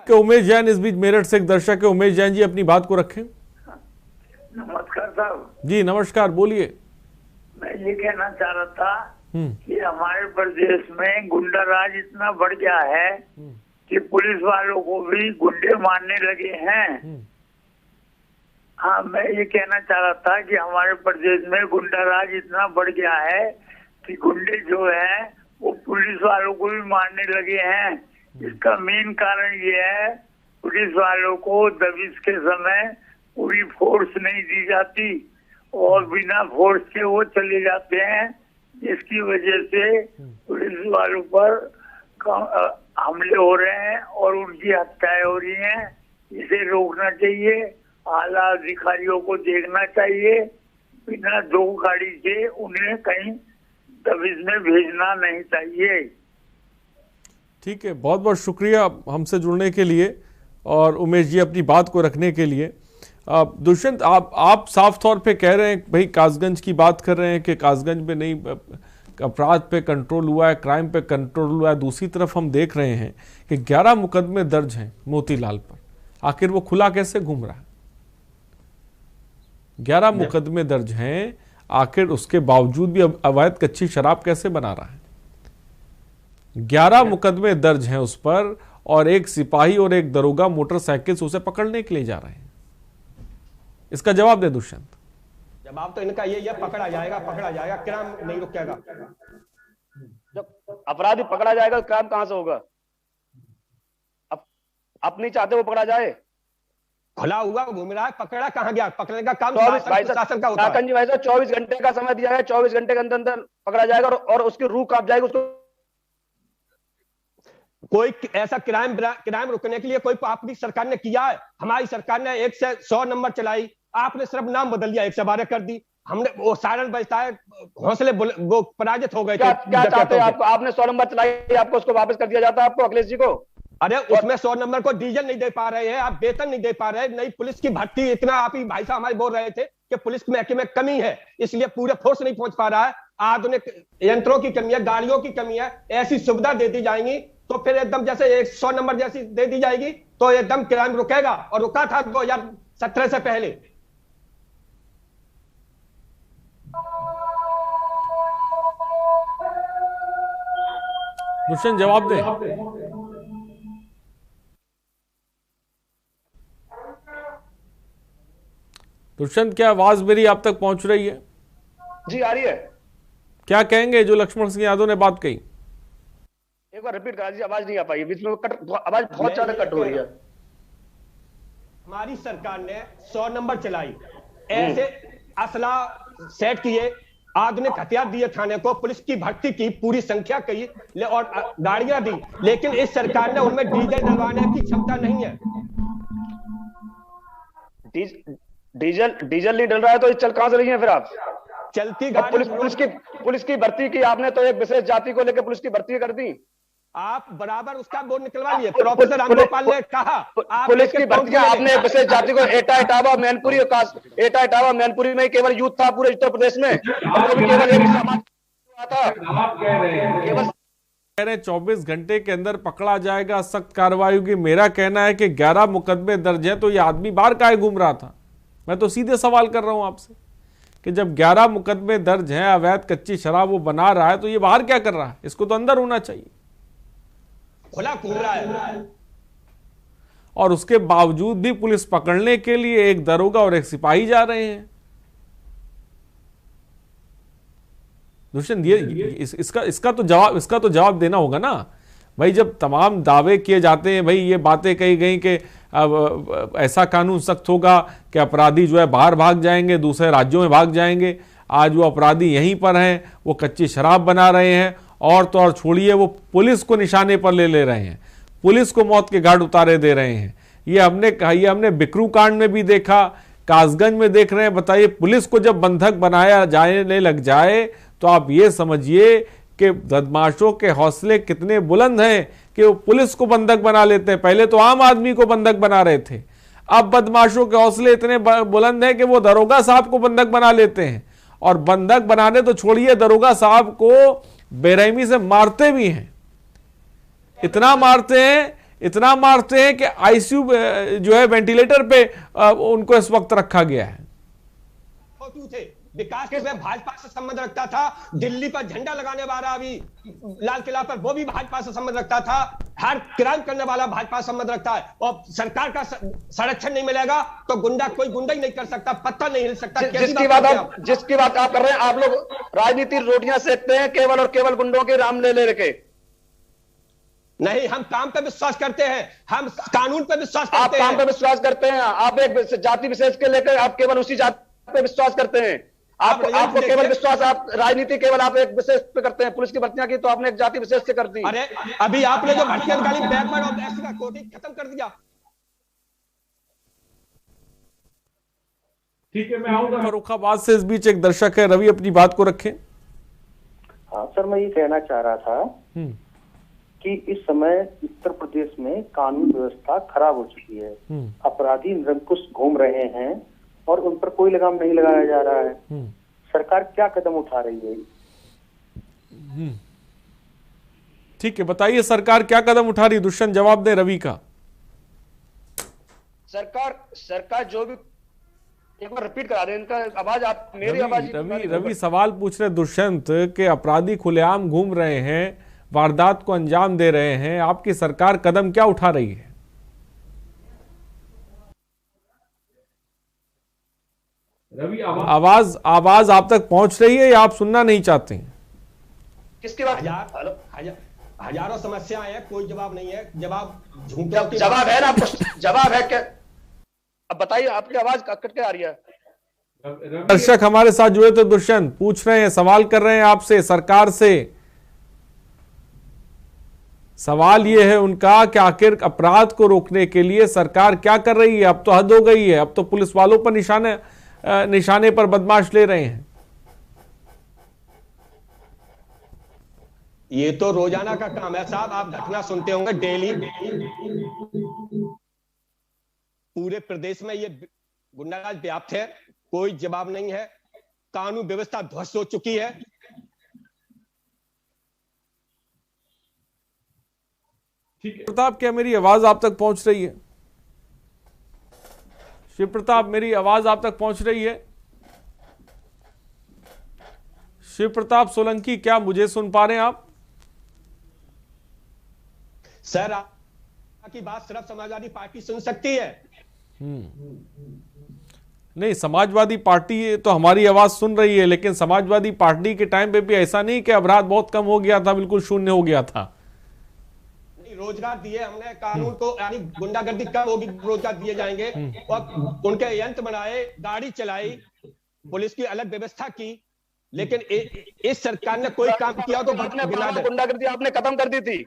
उमेश जैन इस बीच मेरठ से एक दर्शक है। उमेश जैन जी अपनी बात को रखें। नमस्कार साहब। जी नमस्कार, बोलिए। मैं ये कहना चाह रहा था कि हमारे प्रदेश में गुंडा राज इतना बढ़ गया है कि पुलिस वालों को भी गुंडे मारने लगे हैं। हाँ, मैं ये कहना चाह रहा था कि हमारे प्रदेश में गुंडा राज इतना बढ़ गया है कि गुंडे जो है वो पुलिस वालों को भी मारने लगे हैं। इसका मेन कारण ये है, पुलिस वालों को दबिश के समय पूरी फोर्स नहीं दी जाती और बिना फोर्स के वो चले जाते हैं, जिसकी वजह से पुलिस वालों पर हमले हो रहे हैं और उनकी हत्याएं हो रही हैं। इसे रोकना चाहिए, आला अधिकारियों को देखना चाहिए, बिना दो गाड़ी के उन्हें कहीं दबिश में भेजना नहीं चाहिए। ठीक है, बहुत बहुत शुक्रिया हमसे जुड़ने के लिए और उमेश जी अपनी बात को रखने के लिए। दुष्यंत, आप साफ तौर पे कह रहे हैं भाई, कासगंज की बात कर रहे हैं कि कासगंज में नहीं अपराध पे कंट्रोल हुआ है, क्राइम पे कंट्रोल हुआ है। दूसरी तरफ हम देख रहे हैं कि 11 मुकदमे दर्ज हैं मोतीलाल पर। आखिर वो खुला कैसे घूम रहा है? 11 मुकदमे दर्ज हैं, आखिर उसके बावजूद भी अवैध कच्ची शराब कैसे बना रहा है? 11 मुकदमे दर्ज हैं उस पर और एक सिपाही और एक दरोगा मोटरसाइकिल से उसे पकड़ने के लिए जा रहे हैं। इसका जवाब दे दुष्यंत। जवाब तो इनका ये पकड़ा जाएगा, क्राइम नहीं रुकेगा। जब अपराधी पकड़ा जाएगा, क्राइम कहां से होगा? आप नहीं चाहते वो पकड़ा जाए? खुला हुआ घूम रहा है, पकड़ा कहां गया? पकड़ने का काम शासन का होता है। भाई साहब 24 घंटे का समय दिया है, 24 घंटे के अंदर पकड़ा जाएगा और उसकी रूह कांप जाएगी। उसको कोई ऐसा क्राइम रुकने के लिए कोई आपकी सरकार ने किया है? हमारी सरकार ने 1 से 100 नंबर चलाई, आपने सिर्फ नाम बदल दिया, 1 से 12 कर दी। हमने वो सायरन बजता है, हौसले वो पराजित हो गए। क्या चाहते हैं आपको? आपने 100 नंबर चलाई, आपको उसको वापस कर दिया जाता है आपको, अखिलेश जी को? अरे उसमें 100 नंबर को डीजल नहीं दे पा रहे हैं आप, वेतन नहीं दे पा रहे, नई पुलिस की भर्ती इतना, आप ही भाई साहब हमारे बोल रहे थे कि पुलिस महकमे में कमी है, इसलिए पूरे फोर्स नहीं पहुंच पा रहा है। आधुनिक यंत्रों की कमी है, गाड़ियों की कमी है। ऐसी सुविधा दे दी जाएंगी तो फिर एकदम जैसे 100 नंबर जैसी दे दी जाएगी तो एकदम क्राइम रुकेगा, और रुका था 2017 से पहले। दुष्यंत जवाब दे। दुष्यंत, क्या आवाज मेरी आप तक पहुंच रही है? जी आ रही है। क्या कहेंगे जो लक्ष्मण सिंह यादव ने बात कही? एक बार रिपीट करा दीजिए, आवाज नहीं आ पाई, बीच में आवाज बहुत ज्यादा कट हो रही है। हमारी सरकार ने 100 नंबर चलाई, ऐसे असला सेट किए, आधुनिक हथियार दिए थाने को, पुलिस की भर्ती की, पूरी संख्या की और गाड़ियां दी, लेकिन इस सरकार ने उनमें डीजल डलवाने की क्षमता नहीं है। डीजल नहीं डल रहा है तो चल कहां से रही है फिर आप? चलती गाड़ी पुलिस की भर्ती की आपने तो एक विशेष जाति को लेकर पुलिस की भर्ती कर दी। आप बराबर उसका बोर्ड निकलवा लिए। प्रोफेसर रामगोपाल ने कहा पुलिस की भर्ती आपने विशेष जाति को एटा मैनपुरी में केवल यूथ था पूरे उत्तर प्रदेश में, केवल एक समाज था। कह रहे 24 घंटे के अंदर पकड़ा जाएगा, सख्त कार्रवाई होगी। मेरा कहना है कि 11 मुकदमे दर्ज है तो ये आदमी बाहर काहे घूम रहा था? मैं तो सीधे सवाल कर रहा हूं आपसे कि जब 11 मुकदमे दर्ज हैं, अवैध कच्ची शराब वो बना रहा है तो ये बाहर क्या कर रहा है? इसको तो अंदर होना चाहिए। खुला घूम रहा है और उसके बावजूद भी पुलिस पकड़ने के लिए एक दरोगा और एक सिपाही जा रहे हैं। दुष्यंत, इसका तो जवाब देना होगा ना भाई। जब तमाम दावे किए जाते हैं, भाई ये बातें कही गई कि अब ऐसा कानून सख्त होगा कि अपराधी जो है बाहर भाग जाएंगे, दूसरे राज्यों में भाग जाएंगे। आज वो अपराधी यहीं पर हैं, वो कच्ची शराब बना रहे हैं और तो और छोड़िए, वो पुलिस को निशाने पर ले रहे हैं, पुलिस को मौत के घाट उतारे दे रहे हैं। ये हमने बिकरू कांड में भी देखा, कासगंज में देख रहे हैं। बताइए, पुलिस को जब बंधक बनाया जाने लग जाए तो आप ये समझिए कि बदमाशों के हौसले कितने बुलंद हैं कि वो पुलिस को बंधक बना लेते हैं। पहले तो आम आदमी को बंधक बना रहे थे, अब बदमाशों के हौसले इतने बुलंद हैं कि वो दरोगा साहब को बंधक बना लेते हैं। और बंधक बनाने तो छोड़िए, दरोगा साहब को बेरहमी से मारते भी हैं। इतना मारते हैं कि आईसीयू जो है वेंटिलेटर पे उनको इस वक्त रखा गया है। विकास के भाजपा से संबंध रखता था, दिल्ली पर झंडा लगाने वाला अभी लाल किला पर वो भी भाजपा से संबंध रखता था, हर क्राइम करने वाला भाजपा से संबंध रखता है। और सरकार का संरक्षण नहीं मिलेगा तो कोई गुंडा ही नहीं कर सकता, पत्ता नहीं हिल सकता। जिसकी बात आप कर रहे हैं, आप लोग राजनीति रोटियां सेकते हैं केवल और केवल गुंडों के राम ले के। नहीं, हम काम पे विश्वास करते हैं, हम कानून पे विश्वास करते हैं। आप काम पे विश्वास करते हैं, आप एक जाति विशेष के लेकर आप केवल उसी जाति पे विश्वास करते हैं। आपको केवल विश्वास, आप राजनीति केवल आप एक विशेष पे करते हैं। पुलिस की भर्तियां की तो आपने एक जाति विशेष से कर दी। अरे अभी आपने जो भर्तियां निकाली, बैकवर्ड और बैकवर्ड का कोटिंग खत्म कर दिया। ठीक है, मैं आऊंगा फर्रुखाबाद से। इस बीच एक दर्शक है, रवि, अपनी बात को रखें। हाँ सर, मैं ये कहना चाह रहा था कि इस समय उत्तर प्रदेश में कानून व्यवस्था खराब हो चुकी है। अपराधी निरंकुश घूम रहे हैं और उन पर कोई लगाम नहीं लगाया जा रहा है। सरकार क्या कदम उठा रही है? ठीक है, बताइए सरकार क्या कदम उठा रही है? दुष्यंत जवाब दे रवि का। सरकार जो भी, एक बार रिपीट करा दें इनका आवाज, आप मेरी आवाज। रवि सवाल पूछ रहे दुष्यंत के अपराधी खुलेआम घूम रहे हैं, वारदात को अंजाम दे रहे हैं, आपकी सरकार कदम क्या उठा रही है? रवि, आवाज आप तक पहुंच रही है या आप सुनना नहीं चाहते हैं? किसकी बात? हजारों समस्याएं हैं, कोई जवाब नहीं है। जवाब है ना, जवाब है क्या? अब बताइए, आपकी आवाज कट के आ रही है। दर्शक हमारे साथ जुड़े थे, दुष्यंत पूछ रहे हैं, सवाल कर रहे हैं आपसे, सरकार से। सवाल यह है उनका कि आखिर अपराध को रोकने के लिए सरकार क्या कर रही है? अब तो हद हो गई है, अब तो पुलिस वालों पर निशाने पर बदमाश ले रहे हैं। ये तो रोजाना का काम है साहब, आप घटना सुनते होंगे डेली। पूरे प्रदेश में ये गुंडाराज व्याप्त है, कोई जवाब नहीं है, कानून व्यवस्था ध्वस्त हो चुकी है। ठीक है प्रताप, क्या मेरी आवाज आप तक पहुंच रही है? शिव प्रताप, मेरी आवाज आप तक पहुंच रही है? शिव प्रताप सोलंकी, क्या मुझे सुन पा रहे हैं आप? सर, आपकी बात सिर्फ समाजवादी पार्टी सुन सकती है। नहीं, समाजवादी पार्टी तो हमारी आवाज सुन रही है, लेकिन समाजवादी पार्टी के टाइम पे भी ऐसा नहीं कि अपराध बहुत कम हो गया था, बिल्कुल शून्य हो गया था। रोजगार दिए हमने, कानून को, यानी गुंडागर्दी कम होगी, रोजगार दिए जाएंगे। और उनके यंत्र बनाए, गाड़ी चलाई, पुलिस की अलग व्यवस्था की, लेकिन इस सरकार ने कोई काम किया तो गुंडागर्दी आपने खत्म कर दी थी,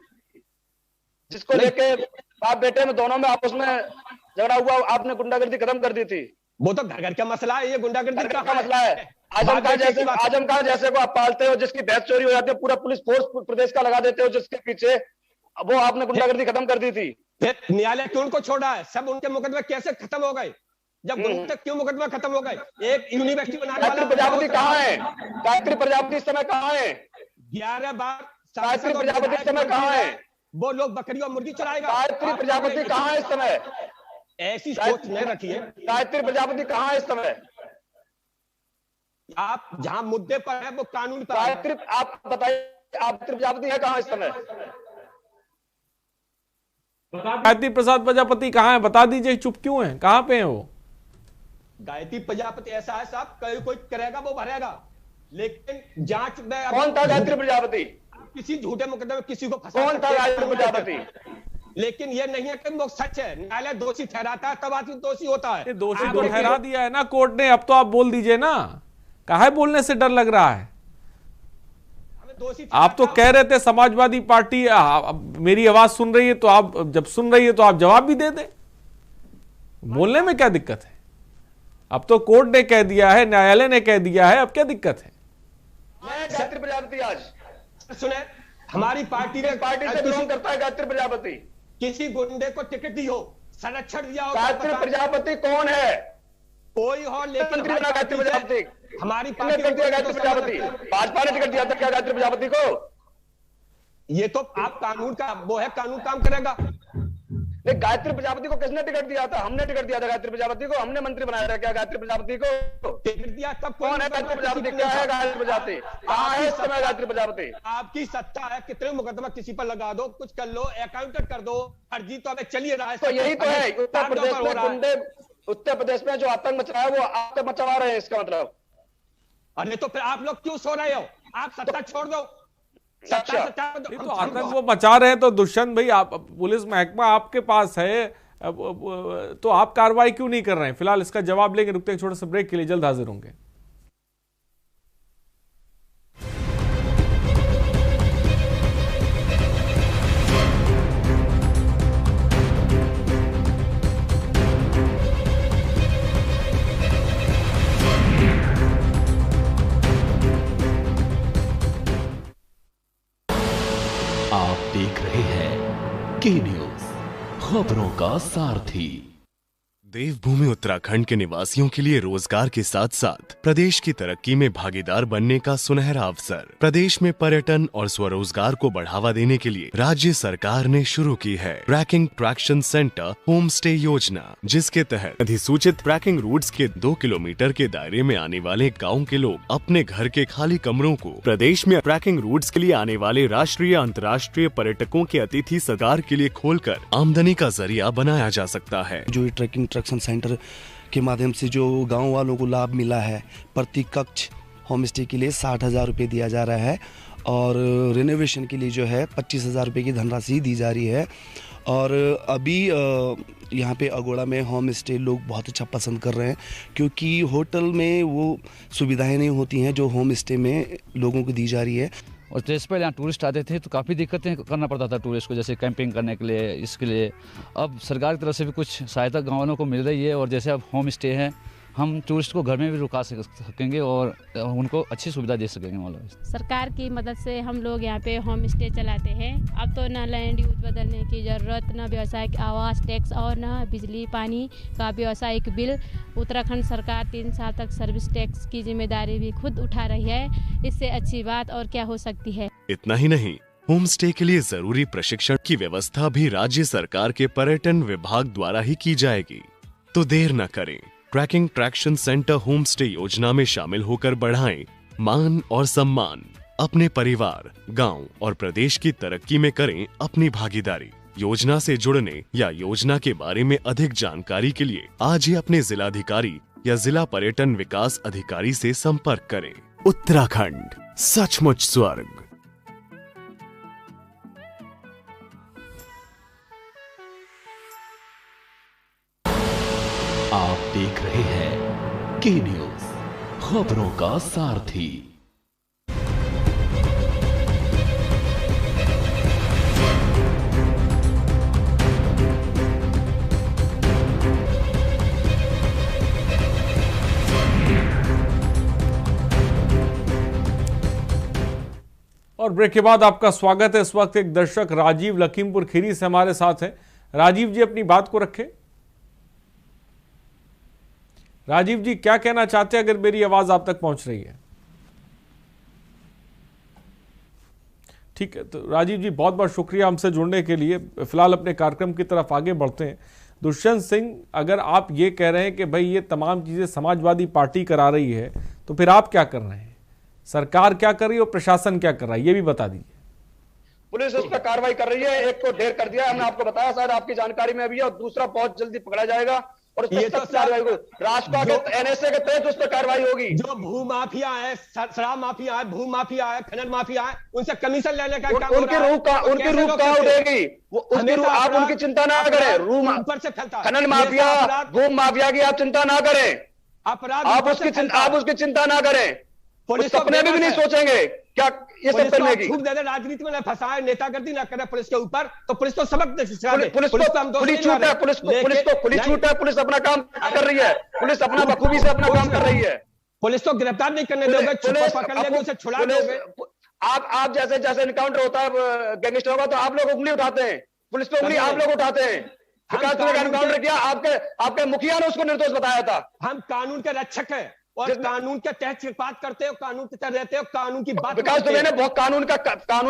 जिसको लेके बाप बेटे में दोनों में आपस में झगड़ा हुआ, आपने गुंडागर्दी खत्म कर दी थी। वो तो घर का मसला है, ये गुंडागर्दी का मसला है। आजम खान जैसे को आप पालते हो, जिसकी भैंस चोरी हो जाती है, पूरा पुलिस फोर्स प्रदेश का लगा देते हो जिसके पीछे, वो आपने गुंडागर्दी खत्म कर दी थी। फिर न्यायालय क्यों उनको छोड़ा है? सब उनके मुकदमे कैसे खत्म हो गए? जब तक क्यों मुकदमा खत्म हो गए? एक यूनिवर्सिटी बनाने वाला प्रजापति कहाँ है? गायत्री प्रजापति इस समय कहाँ है? 11 बार गायत्री प्रजापति इस समय कहाँ है? वो लोग बकरी और मुर्गी चलाएगा। गायत्री प्रजापति कहाँ है इस समय? ऐसी सोच नहीं रखिए। गायत्री प्रजापति कहाँ है इस समय? आप जहां मुद्दे पर है वो कानून पर। गायत्री, आप बताइए, गायत्री प्रजापति है कहाँ इस समय? गायत्री प्रसाद प्रजापति कहाँ है? बता दीजिए, चुप क्यों है? कहाँ पे है वो? गायत्री प्रजापति ऐसा है साहब, कोई करेगा वो भरेगा, लेकिन जांच में कौन था गायत्री प्रजापति? किसी झूठे मुकदमे में किसी को फंसा, कौन था गायत्री प्रजापति? लेकिन ये नहीं है कि वो सच है, न्यायालय दोषी ठहराता है तब आदमी दोषी होता है। दोषी तो ठहरा दिया है ना कोर्ट ने, अब तो आप बोल दीजिए ना, काहे बोलने से डर लग रहा है? आप तो कह रहे थे समाजवादी पार्टी मेरी आवाज सुन रही है, तो आप जब सुन रही है तो आप जवाब भी दे दें, बोलने में क्या दिक्कत है? अब तो कोर्ट ने कह दिया है, न्यायालय ने कह दिया है, अब क्या दिक्कत है? गायत्री प्रजापति आज सुने, हमारी पार्टी से बिलोंग करता है गायत्री प्रजापति। किसी गुंडे को टिकट दी हो, संरक्षण दिया हो, गायत्री प्रजापति कौन है? कोई हो, लेकिन मंत्री बना गायत्री प्रजापति। हमारी पार्टी टिकट दिया गायत्री प्रजापति, भाजपा ने टिकट दिया था क्या गायत्री प्रजापति को? ये तो आप कानून का वो है, कानून काम करेगा। गायत्री प्रजापति को किसने टिकट दिया था? हमने टिकट दिया था गायत्री प्रजापति को, हमने मंत्री बनाया था क्या गायत्री प्रजापति को? टिकट दिया तब कौन है गायत्री प्रजापति? क्या है गायत्री प्रजापति? कहाँ है इस समय गायत्री प्रजापति? आपकी सत्ता है, कितने मुकदमा किसी पर लगा दो, कुछ कर लो, अकाउंटेंट कर दो, फर्जी तो हमें चलिए रहा है। तो यही तो है उत्तर प्रदेश में गुंडे, उत्तर प्रदेश में जो आतंक मच रहा है वो आतंक मचवा रहे हैं, इसका मतलब। अरे तो फिर आप लोग क्यों सो रहे हो? आप सत्ता छोड़ दो। तो आतंक वो मचा रहे हैं, तो दुष्यंत भाई आप पुलिस महकमा आपके पास है, तो आप कार्रवाई क्यों नहीं कर रहे हैं? फिलहाल इसका जवाब लेंगे, रुकते हैं छोटे से ब्रेक के लिए, जल्द हाजिर होंगे। आप देख रहे हैं के न्यूज, खबरों का सारथी। देवभूमि उत्तराखंड के निवासियों के लिए रोजगार के साथ साथ प्रदेश की तरक्की में भागीदार बनने का सुनहरा अवसर। प्रदेश में पर्यटन और स्वरोजगार को बढ़ावा देने के लिए राज्य सरकार ने शुरू की है trekking traction centre home stay योजना, जिसके तहत अधिसूचित ट्रैकिंग रूट्स के 2 किलोमीटर के दायरे में आने वाले गाँव के लोग अपने घर के खाली कमरों को प्रदेश में ट्रैकिंग रूट्स के लिए आने वाले राष्ट्रीय अंतर्राष्ट्रीय पर्यटकों के अतिथि सत्कार के लिए खोलकर आमदनी का जरिया बनाया जा सकता है। जो ट्रैकिंग सेंटर के माध्यम से जो गांव वालों को लाभ मिला है, प्रति कक्ष होम स्टे के लिए 60,000 रुपये दिया जा रहा है और रिनोवेशन के लिए जो है 25,000 रुपये की धनराशि दी जा रही है। और अभी यहाँ पे अगोड़ा में होम स्टे लोग बहुत अच्छा पसंद कर रहे हैं, क्योंकि होटल में वो सुविधाएं नहीं होती हैं जो होम स्टे में लोगों को दी जा रही है। और जैसे पहले यहाँ टूरिस्ट आते थे तो काफ़ी दिक्कतें करना पड़ता था टूरिस्ट को, जैसे कैंपिंग करने के लिए, इसके लिए अब सरकार की तरफ से भी कुछ सहायता गाँव वालों को मिल रही है। और जैसे अब होम स्टे है, हम टूरिस्ट को घर में भी रुका सकेंगे और उनको अच्छी सुविधा दे सकेंगे। मतलब सरकार की मदद से हम लोग यहाँ पे होम स्टे चलाते हैं। अब तो ना लैंड यूज बदलने की ज़रूरत, ना व्यवसायिक आवास टैक्स और ना बिजली पानी का व्यवसायिक बिल। उत्तराखंड सरकार 3 साल तक सर्विस टैक्स की जिम्मेदारी भी खुद उठा रही है। इससे अच्छी बात और क्या हो सकती है। इतना ही नहीं, होम स्टे के लिए जरूरी प्रशिक्षण की व्यवस्था भी राज्य सरकार के पर्यटन विभाग द्वारा ही की जाएगी। तो देर न करें, trekking traction centre home stay योजना में शामिल होकर बढ़ाएं मान और सम्मान। अपने परिवार, गांव और प्रदेश की तरक्की में करें अपनी भागीदारी। योजना से जुड़ने या योजना के बारे में अधिक जानकारी के लिए आज ही अपने जिलाधिकारी या जिला पर्यटन विकास अधिकारी से संपर्क करें। उत्तराखंड सचमुच स्वर्ग। आप देख रहे हैं के न्यूज, खबरों का सारथी। और ब्रेक के बाद आपका स्वागत है। इस वक्त एक दर्शक राजीव लखीमपुर खीरी से हमारे साथ हैं। राजीव जी, अपनी बात को रखें। राजीव जी, क्या कहना चाहते हैं अगर मेरी आवाज आप तक पहुंच रही है? ठीक है, तो राजीव जी बहुत बहुत शुक्रिया हमसे जुड़ने के लिए। फिलहाल अपने कार्यक्रम की तरफ आगे बढ़ते हैं। दुष्यंत सिंह, अगर आप ये कह रहे हैं कि भाई ये तमाम चीजें समाजवादी पार्टी करा रही है, तो फिर आप क्या कर रहे हैं? सरकार क्या कर रही है और प्रशासन क्या कर रहा है, ये भी बता दीजिए। पुलिस उस पर कार्रवाई कर रही है। एक को ढेर कर दिया, हमने आपको बताया, शायद आपकी जानकारी में अभी है, और दूसरा बहुत जल्दी पकड़ा जाएगा और उस पर कार्रवाई होगी। राष्ट्रपा के एनएसए के तहत उस पर कार्रवाई होगी। जो भू माफिया है, शराब माफिया है, भू माफिया है, खनन माफिया है, उनसे कमीशन लेने का काम उनकी रूह कहाँ उठेगी? उनकी रूह, आप उनकी चिंता ना करें। रूह ऊपर से फैलता, खनन माफिया, भू माफिया की आप चिंता ना करें। अपराध आप उसकी चिंता ना करें। पुलिस सपने में भी नहीं सोचेंगे क्या ये सब करने की? छूट दे दे, राजनीति में न फंसाए, नेतागर्दी ना करे पुलिस के ऊपर, तो पुलिस तो सबक सिखा दे। पुलिस को खुली छूट है, खुली छूट है, पुलिस अपना काम कर रही है, पुलिस अपना बखूबी से अपना काम कर रही है। पुलिस तो गिरफ्तार नहीं करने दोगे, पकड़ लेंगे, उसे छुड़ा दोगे। आप जैसे इनकाउंटर होता है गैंगस्टरों का, तो आप लोग उंगली उठाते हैं, पुलिस पे उंगली आप लोग उठाते हैं। विकास दुबे का एनकाउंटर किया, आपके मुखिया ने उसको निर्दोष बताया था। हम कानून के रक्षक हैं और कानून के तहत बात करते हो, कानून के तहत रहते हो, कानून की बात। विकास दुबे ने बहुत कानून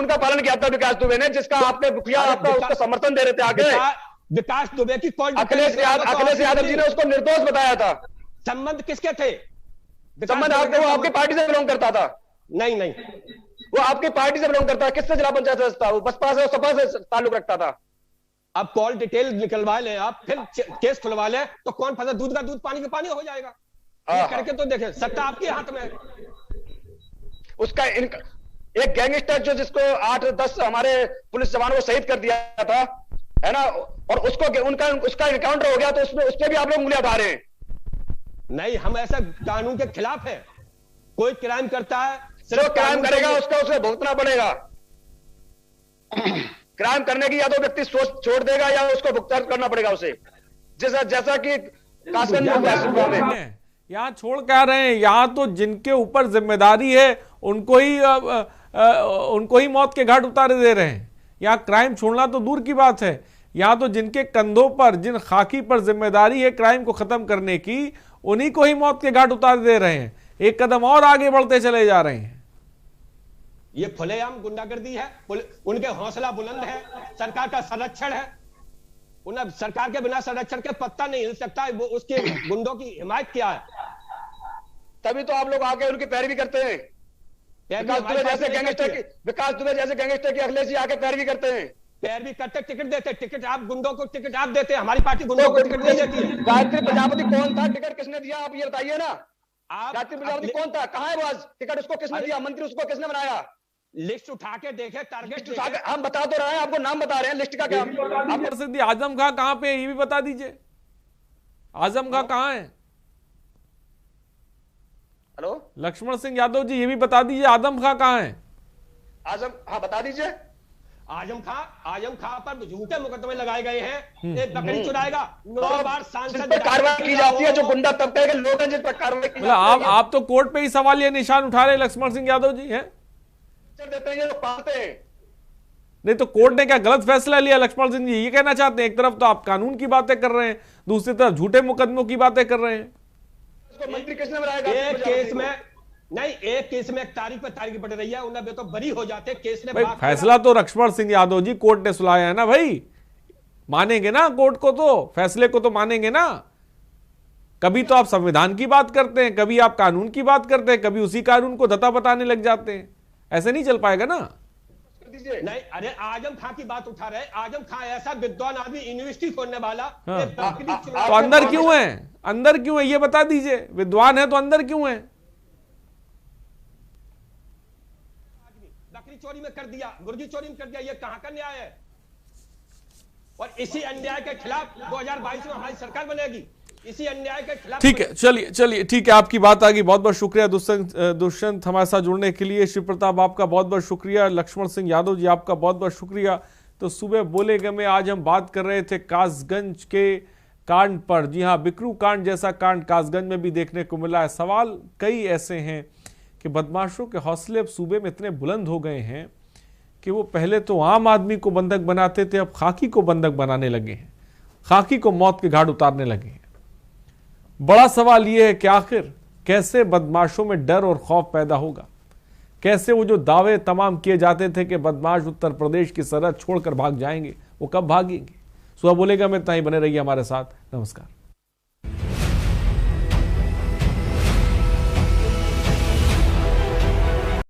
का पालन किया था, विकास दुबे ने, जिसका आपके मुखिया उसका समर्थन दे रहे थे आगे। विकास दुबे की कौन? अखिलेश यादव जी ने उसको निर्दोष बताया था। संबंध किसके थे? संबंध वो आपकी पार्टी से बिलोंग करता था। नहीं, वो आपकी पार्टी से बिलोंग करता है। किससे जिला पंचायत सदस्य था? वो बसपा से, सपा से ताल्लुक रखता था। अब कॉल डिटेल निकलवा लें आप, फिर केस खुलवा लें, तो कौन फंसा? दूध का दूध, पानी का पानी हो जाएगा। ये करके तो देखें, सत्ता आपके हाथ में है। उसका एक गैंगस्टर जो जिसको 8-10 हमारे पुलिस जवानों को शहीद कर दिया था, है ना, और उसका इनकाउंटर हो गया, तो उसमें उसपे भी आप लोग उंगलियां उठा रहे हैं। नहीं, हम ऐसा कानून के खिलाफ है। कोई क्राइम करता है, जो क्राइम करेगा उसका उसे भुगतना पड़ेगा। क्राइम करने की या तो व्यक्ति सोच छोड़ देगा या उसको भुगतान करना पड़ेगा उसे, जैसा कि यहाँ छोड़ क्या रहे हैं? यहाँ तो जिनके ऊपर जिम्मेदारी है उनको ही मौत के घाट उतारे दे रहे हैं। यहाँ क्राइम छोड़ना तो दूर की बात है, यहाँ तो जिनके कंधों पर, जिन खाकी पर जिम्मेदारी है क्राइम को खत्म करने की, उन्हीं को ही मौत के घाट उतार दे रहे हैं। एक कदम और आगे बढ़ते चले जा रहे हैं। ये खुलेआम गुंडागर्दी है, उनके हौसला बुलंद है, सरकार का संरक्षण है। उन्हें सरकार के बिना संरक्षण के पत्ता नहीं हिल सकता। वो उसके गुंडों की हिमायत क्या है? तभी तो आप लोग आके उनकी पैरवी करते हैं। विकास दुबे जैसे गैंगस्टर की अखिलेश जी आके पैरवी करते हैं। पैरवी करते, टिकट देते, टिकट आप गुंडों को टिकट आप देते हैं, हमारी पार्टी गुंडों को टिकट नहीं देती है। गायत्री प्रजापति कौन था? टिकट किसने दिया? आप ये बताइए ना। गायत्री प्रजापति कौन था? कहाँ है वो आज? टिकट उसको किसने दिया? मंत्री उसको किसने बनाया? लिस्ट उठा के देखे, टारगेट हम बता तो रहे हैं, आपको नाम बता रहे हैं, लिस्ट का क्या? आजम खां कहाँ पे है ये भी बता दीजिए। आजम खां कहाँ है? हेलो, लक्ष्मण सिंह यादव जी ये भी बता दीजिए, आजम खां कहाँ है? हाँ बता दीजिए। आजम खां पर झूठे मुकदमे लगाए गए हैं। एक बकरी चुराएगा, 9 बार सांसद कार्रवाई की जाती है, जो गुंडा तबके के लोग हैं जिस पर कार्रवाई की जाती है। आप तो कोर्ट पे ही सवाल ये निशान उठा रहे लक्ष्मण सिंह यादव जी हैं। देते हैं जो पालते हैं। नहीं तो कोर्ट ने क्या गलत फैसला लिया? लक्ष्मण सिंह जी ये कहना चाहते हैं, एक तरफ तो आप कानून की बातें कर रहे हैं, दूसरी तरफ झूठे मुकदमों की बातें कर रहे हैं। मंत्री किसने बनाएगा? एक केस में एक तारीख पे तारीख बढ़ रही है, उन्हें तो बरी हो जाते। केस ने फैसला तो लक्ष्मण सिंह यादव जी कोर्ट ने सुनाया है ना भाई, मानेंगे ना कोर्ट को? तो फैसले को तो मानेंगे ना। कभी तो आप संविधान की बात करते हैं, कभी आप कानून की बात करते हैं, कभी उसी कानून को धता बताने लग जाते हैं। ऐसे नहीं चल पाएगा ना। नहीं, अरे आजम खां की बात उठा रहे। आजम खां ऐसा विद्वान आदमी, यूनिवर्सिटी खोलने वाला। हाँ। तो अंदर क्यों है? अंदर क्यों है ये बता दीजिए। विद्वान है तो अंदर क्यों है? बकरी चोरी में कर दिया, मुर्गी चोरी में कर दिया, ये कहां का न्याय है? और इसी अन्याय के खिलाफ 2022 में हमारी सरकार बनेगी। इसी अन्याय के खिलाफ। ठीक है, चलिए ठीक है, आपकी बात आ गई। बहुत बहुत शुक्रिया दुष्यंत हमारे साथ जुड़ने के लिए। शिव प्रताप आपका बहुत बहुत शुक्रिया। लक्ष्मण सिंह यादव जी आपका बहुत बहुत शुक्रिया। तो सुबह बोलेगे में आज हम बात कर रहे थे कासगंज के कांड पर। जी हाँ, बिकरू कांड जैसा कांड कासगंज में भी देखने को मिला है। सवाल कई ऐसे हैं कि बदमाशों के हौसले अब सूबे में इतने बुलंद हो गए हैं कि वो पहले तो आम आदमी को बंधक बनाते थे, अब खाकी को बंधक बनाने लगे हैं, खाकी को मौत के घाट उतारने लगे हैं। बड़ा सवाल यह है कि आखिर कैसे बदमाशों में डर और खौफ पैदा होगा? कैसे वो जो दावे तमाम किए जाते थे कि बदमाश उत्तर प्रदेश की सरहद छोड़कर भाग जाएंगे, वो कब भागेंगे? सुबह बोलेगा में इतना ही, बने रहिए हमारे साथ। नमस्कार।